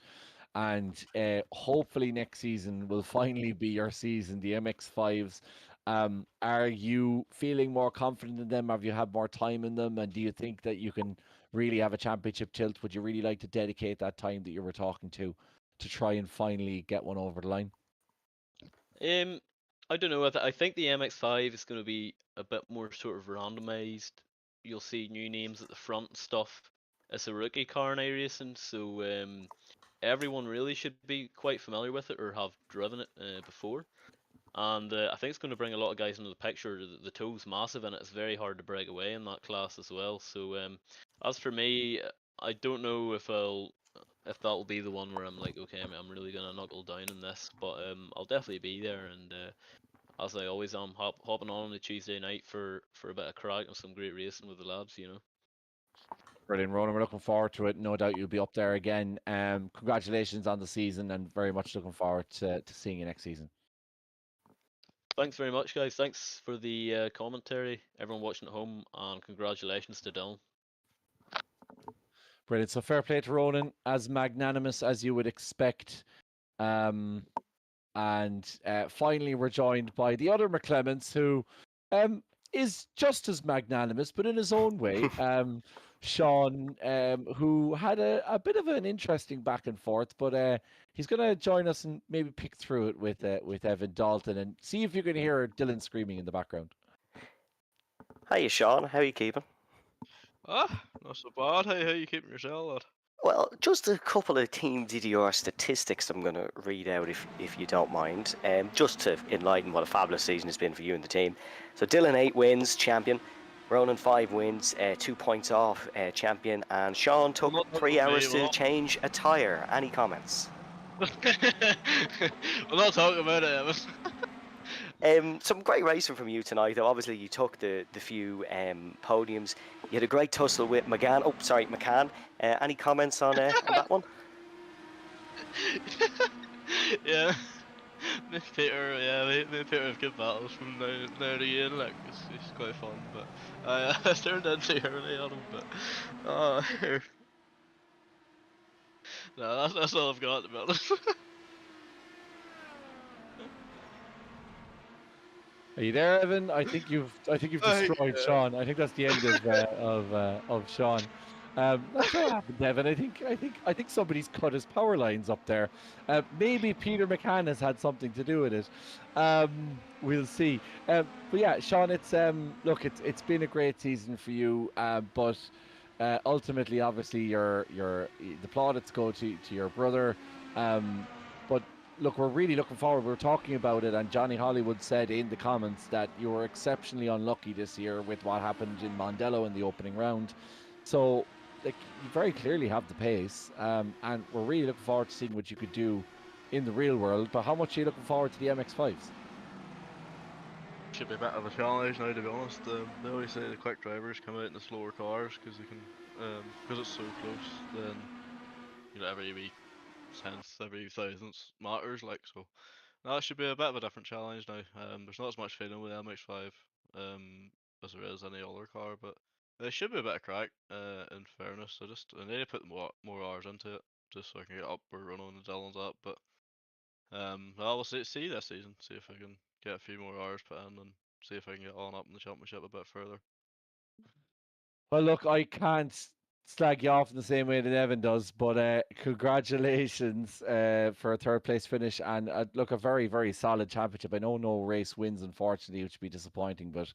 And hopefully next season will finally be your season, the MX5s. Are you feeling more confident in them? Have you had more time in them? And do you think that you can really have a championship tilt? Would you really like to dedicate that time that you were talking to try and finally get one over the line? I don't know. I think the MX5 is going to be a bit more sort of randomized. You'll see new names at the front and stuff. It's a rookie car in iRacing, so everyone really should be quite familiar with it or have driven it before. And I think it's going to bring a lot of guys into the picture. The tow's massive and it's very hard to break away in that class as well. So as for me, I don't know if that'll be the one where I'm like, okay, I'm really gonna knuckle down in this, but I'll definitely be there. And as I always am, hopping on a Tuesday night for a bit of crack and some great racing with the lads, Brilliant, Ronan. We're looking forward to it. No doubt you'll be up there again. Congratulations on the season and very much looking forward to seeing you next season. Thanks very much, guys. Thanks for the commentary, everyone watching at home, and congratulations to Dylan. Brilliant. So fair play to Ronan, as magnanimous as you would expect. And finally, we're joined by the other McClements, who is just as magnanimous, but in his own way. Sean, who had a bit of an interesting back and forth, but he's going to join us and maybe pick through it with Evan Dalton and see if you can hear Dylan screaming in the background. Hiya, Sean. How are you keeping? Not so bad. How you keeping yourself, lad? Well, just a couple of Team DDR statistics I'm going to read out if you don't mind, just to enlighten what a fabulous season has been for you and the team. So Dylan 8 wins, champion. Ronan 5 wins, 2 points off, champion. And Sean took 3 hours to change a tyre. Any comments? We'll not talk about it, Evan. Some great racing from you tonight, though. Obviously, you took the few podiums. You had a great tussle with McCann. Any comments on that one? Yeah. Me and Peter have good battles from now and again. Like, it's quite fun, but I turned in too early on him. But no, that's all I've got, to be honest. Are you there, Evan? I think you've destroyed Sean. I think that's the end of Sean. Not sure what happened, Devin. I think somebody's cut his power lines up there. Maybe Peter McCann has had something to do with it. We'll see. But yeah, Sean, it's been a great season for you. But ultimately, obviously, the plaudits go to your brother. But look, we're really looking forward. We're talking about it, and Johnny Hollywood said in the comments that you were exceptionally unlucky this year with what happened in Mondello in the opening round. So, like, you very clearly have the pace, and we're really looking forward to seeing what you could do in the real world. But how much are you looking forward to the MX5s? Should be a bit of a challenge now, to be honest. They always say the quick drivers come out in the slower cars because they can, because it's so close. Then every wee tenth, every thousandth matters. Like so, that should be a bit of a different challenge now. There's not as much feeling with the MX5 as there is any other car, but it should be a bit of crack. In fairness, I need to put more hours into it just so I can get up where Ronan and Dylan's at. But we'll see this season. See if I can get a few more hours put in and see if I can get on up in the championship a bit further. Well, look, I can't slag you off in the same way that Evan does, but congratulations for a third place finish and look, a very, very solid championship. I know no race wins, unfortunately, which would be disappointing, but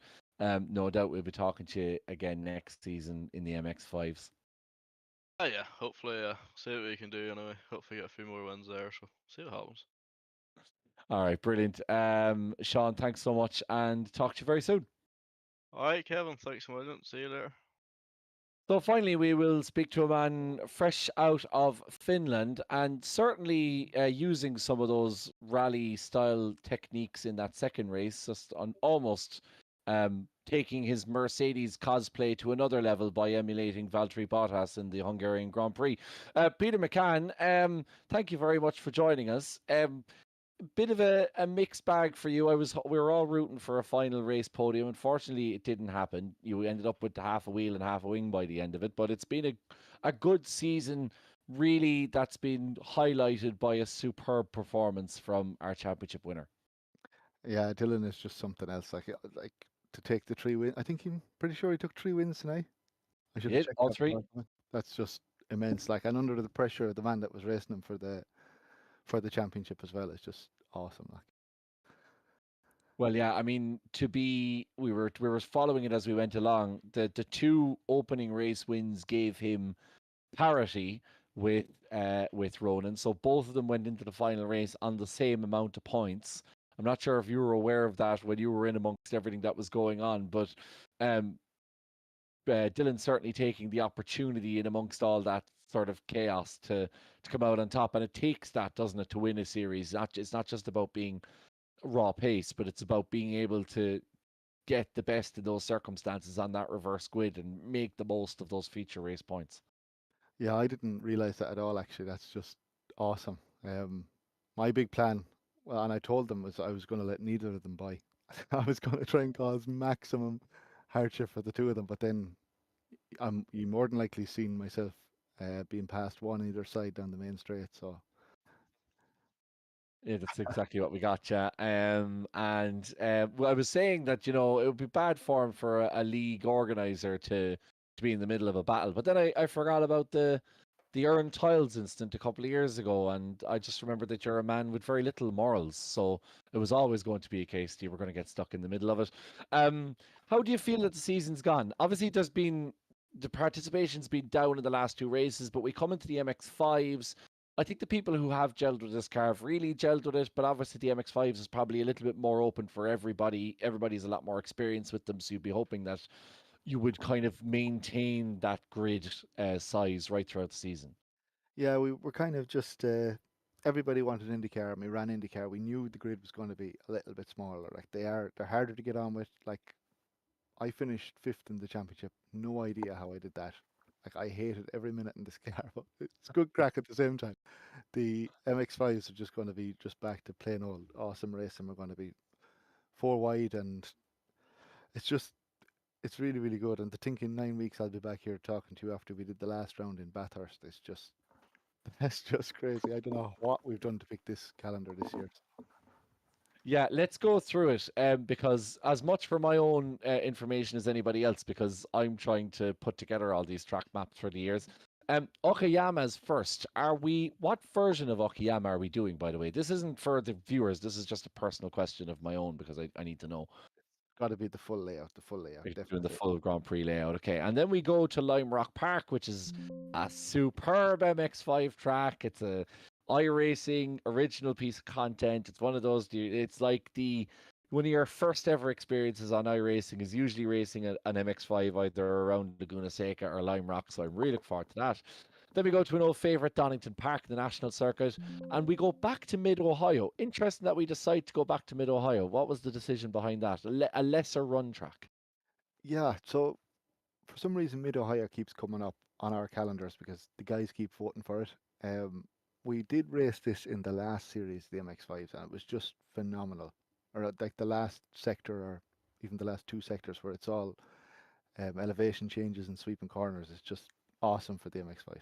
no doubt we'll be talking to you again next season in the MX5s. Oh yeah, hopefully see what we can do anyway. Hopefully get a few more wins there, so see what happens. All right, brilliant. Sean, thanks so much, and talk to you very soon. Alright, Kevin, thanks a million. See you later. So finally, we will speak to a man fresh out of Finland and certainly using some of those rally-style techniques in that second race, just on almost taking his Mercedes cosplay to another level by emulating Valtteri Bottas in the Hungarian Grand Prix. Peter McCann, thank you very much for joining us. Bit of a mixed bag for you. We were all rooting for a final race podium. Unfortunately, it didn't happen. You ended up with half a wheel and half a wing by the end of it. But it's been a good season, really. That's been highlighted by a superb performance from our championship winner. Yeah, Dylan is just something else. Like to take the 3 win. I think I'm pretty sure he took 3 wins tonight. I should He have did checked all that three. before. That's just immense. Like, and under the pressure of the man that was racing him for the championship as well, it's just awesome. Like. Well, yeah, I mean, we were following it as we went along. The two opening race wins gave him parity with Ronan. So both of them went into the final race on the same amount of points. I'm not sure if you were aware of that when you were in amongst everything that was going on, but Dylan's certainly taking the opportunity in amongst all that sort of chaos to come out on top. And it takes that, doesn't it, to win a series? It's not just about being raw pace, but it's about being able to get the best in those circumstances on that reverse grid and make the most of those feature race points. Yeah, I didn't realize that at all. Actually, that's just awesome. My big plan, well, and I told them was I was going to let neither of them buy. I was going to try and cause maximum hardship for the two of them, but then you more than likely seen myself being passed one either side down the main straight. So Yeah, that's exactly what we got, yeah. Well, I was saying that it would be bad form for a league organizer to be in the middle of a battle, but then I forgot about the Earn Tiles incident a couple of years ago, and I just remembered that you're a man with very little morals, so it was always going to be a case that you were going to get stuck in the middle of it. How do you feel that the season's gone? Obviously, the participation's been down in the last two races, but we come into the MX5s. I think the people who have gelled with this car have really gelled with it, but obviously the MX5s is probably a little bit more open for everybody. Everybody's a lot more experienced with them, so you'd be hoping that you would kind of maintain that grid size right throughout the season. yeah, we were kind of just everybody wanted IndyCar, and we ran IndyCar. We knew the grid was going to be a little bit smaller. Like they're harder to get on with. Like I finished fifth in the championship. No idea how I did that. Like I hated every minute in this car, but it's good crack at the same time. The MX5s are just going to be just back to plain old awesome racing. We're going to be four wide, and it's just it's really really good. And to think in 9 weeks I'll be back here talking to you after we did the last round in Bathurst. It's just that's just crazy. I don't know what we've done to pick this calendar this year. Yeah, let's go through it because as much for my own information as anybody else, because I'm trying to put together all these track maps for the years. Okayama's first. What version of Okayama are we doing, by the way? This isn't for the viewers. This is just a personal question of my own because I need to know. Got to be the full layout. The full layout, We're doing the definitely. full Grand Prix layout. Okay. And then we go to Lime Rock Park, which is a superb MX5 track. It's a iRacing original piece of content. It's one of those, it's like one of your first ever experiences on iRacing is usually racing an MX5 either around Laguna Seca or Lime Rock. So I'm really looking forward to that. Then we go to an old favourite, Donington Park, the National Circuit, and we go back to Mid-Ohio. Interesting that we decide to go back to Mid-Ohio. What was the decision behind that? A lesser run track. Yeah. So for some reason, Mid Ohio keeps coming up on our calendars because the guys keep voting for it. We did race this in the last series, the MX5s, and it was just phenomenal. Or like the last sector, or even the last two sectors, where it's all elevation changes and sweeping corners. It's just awesome for the MX5.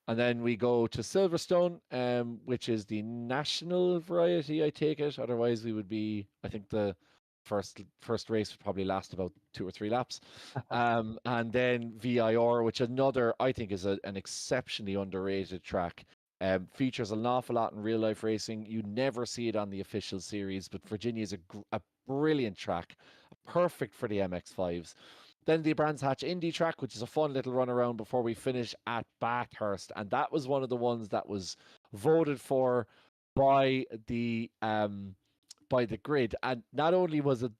And then we go to Silverstone, which is the national variety, I take it. Otherwise, we would be, I think the first race would probably last about 2 or 3 laps. And then VIR, which another, I think, is an exceptionally underrated track. Features an awful lot in real life racing. You never see it on the official series, but Virginia is a brilliant track, perfect for the MX5s. Then the Brands Hatch Indy track, which is a fun little run around before we finish at Bathurst. And that was one of the ones that was voted for by the grid. And not only was it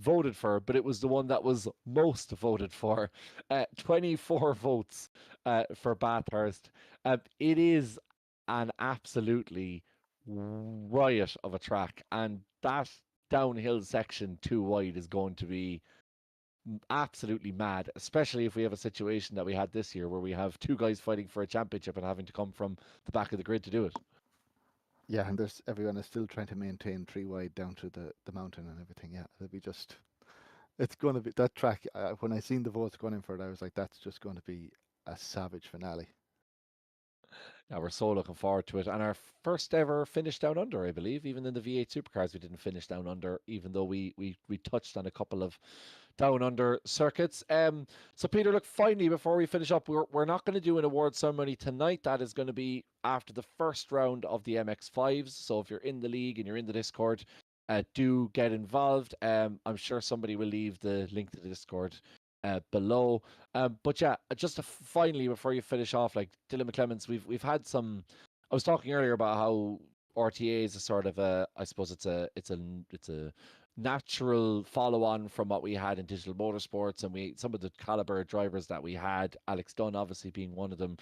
voted for, but it was the one that was most voted for. 24 votes for Bathurst. It is an absolutely riot of a track. And that downhill section too wide is going to be absolutely mad, especially if we have a situation that we had this year where we have 2 guys fighting for a championship and having to come from the back of the grid to do it. Yeah, and everyone is still trying to maintain 3 wide down to the mountain and everything. Yeah, it'll be just, it's going to be that track. When I seen the votes going in for it, I was like, that's just going to be a savage finale. Yeah, we're so looking forward to it. And our first ever finish down under, I believe. Even in the V8 supercars, we didn't finish down under, even though we touched on a couple of down under circuits. So Peter, look, finally, before we finish up, we're not going to do an award ceremony tonight. That is going to be after the first round of the MX5s. So if you're in the league and you're in the Discord, do get involved. I'm sure somebody will leave the link to the Discord below. But yeah, just finally, before you finish off, like Dylan McClements, we've had some. I was talking earlier about how RTA is a sort of I suppose it's a natural follow on from what we had in digital motorsports, and some of the caliber drivers that we had, Alex Dunn obviously being one of them.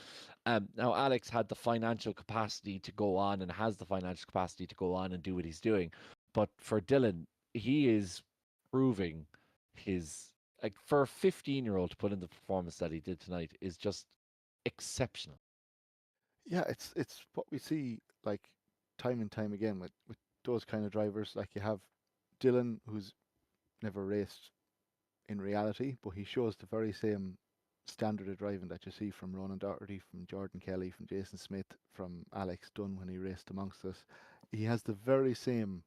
Now Alex had the financial capacity to go on and has the financial capacity to go on and do what he's doing, but for Dylan, he is proving his, like, for a 15-year-old to put in the performance that he did tonight is just exceptional. Yeah, it's what we see like time and time again with those kind of drivers. Like you have Dylan, who's never raced in reality, but he shows the very same standard of driving that you see from Ronan Doherty, from Jordan Kelly, from Jason Smith, from Alex Dunn when he raced amongst us. He has the very same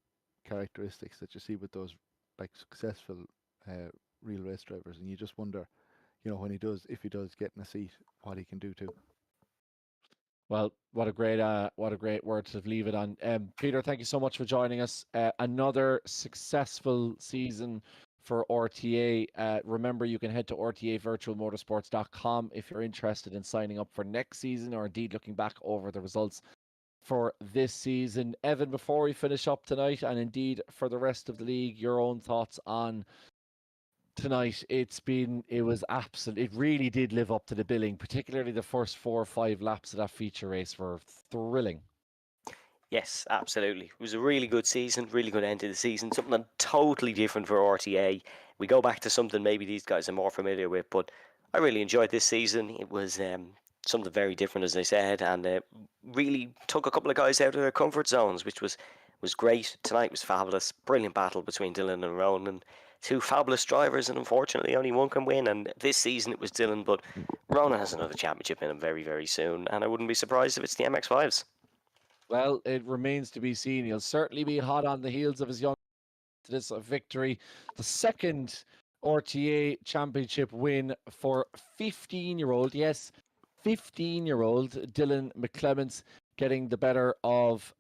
characteristics that you see with those like successful real race drivers, and you just wonder, when if he does get in a seat, what he can do too. Well, what a great word to leave it on. Peter, thank you so much for joining us. Another successful season for RTA. Remember, you can head to rtavirtualmotorsports.com if you're interested in signing up for next season, or indeed looking back over the results for this season. Evan, before we finish up tonight, and indeed for the rest of the league, your own thoughts on tonight. It really did live up to the billing, particularly the first 4 or 5 laps of that feature race were thrilling. Yes, absolutely. It was a really good season, really good end to the season, something totally different for RTA. We go back to something maybe these guys are more familiar with, but I really enjoyed this season. It was something very different, as I said, and really took a couple of guys out of their comfort zones, which was great. Tonight was fabulous. Brilliant battle between Dylan and Ronan. 2 fabulous drivers, and unfortunately only one can win. And this season it was Dylan, but Ronan has another championship in him very, very soon, and I wouldn't be surprised if it's the MX5s. Well, it remains to be seen. He'll certainly be hot on the heels of his young to this victory. The second RTA championship win for 15-year-old, yes, 15-year-old Dylan McClements, getting the better of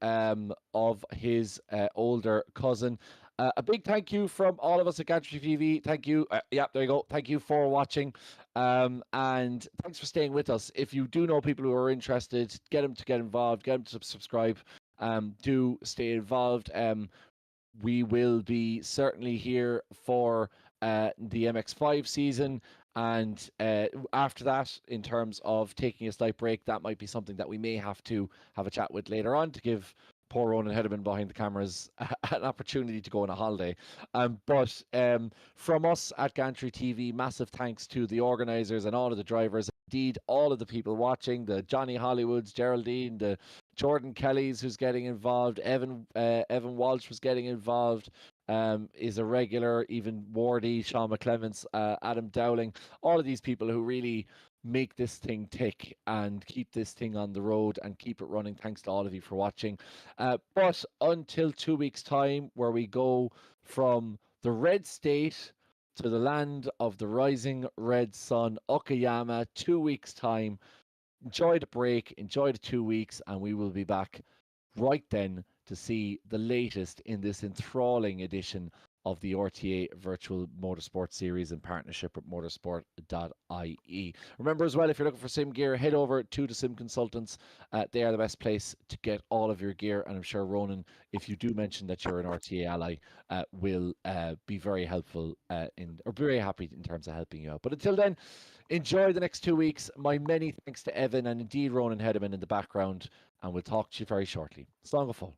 his older cousin. A big thank you from all of us at Gantry TV. Thank you. Yeah, there you go. Thank you for watching. And thanks for staying with us. If you do know people who are interested, get them to get involved, get them to subscribe. Do stay involved. We will be certainly here for the MX5 season. And after that, in terms of taking a slight break, that might be something that we may have to have a chat with later on to give poor Ronan Hederman behind the cameras an opportunity to go on a holiday. But from us at Gantry TV, massive thanks to the organisers and all of the drivers, indeed all of the people watching, the Johnny Hollywoods, Geraldine, the Jordan Kelly's who's getting involved, Evan Walsh was getting involved, is a regular, even Wardy, Sean McClements, Adam Dowling, all of these people who really make this thing tick and keep this thing on the road and keep it running. Thanks to all of you for watching. But until 2 weeks' time, where we go from the red state to the land of the rising red sun, Okayama, 2 weeks' time. Enjoy the break, enjoy the 2 weeks, and we will be back right then to see the latest in this enthralling edition of the RTA Virtual Motorsport Series in partnership with motorsport.ie. Remember as well, if you're looking for sim gear, head over to the Sim Consultants. They are the best place to get all of your gear, and I'm sure Ronan, if you do mention that you're an RTA ally, will be very helpful or very happy in terms of helping you out. But until then, enjoy the next 2 weeks. My many thanks to Evan and indeed Ronan Hederman in the background, and we'll talk to you very shortly. Slán go fóill.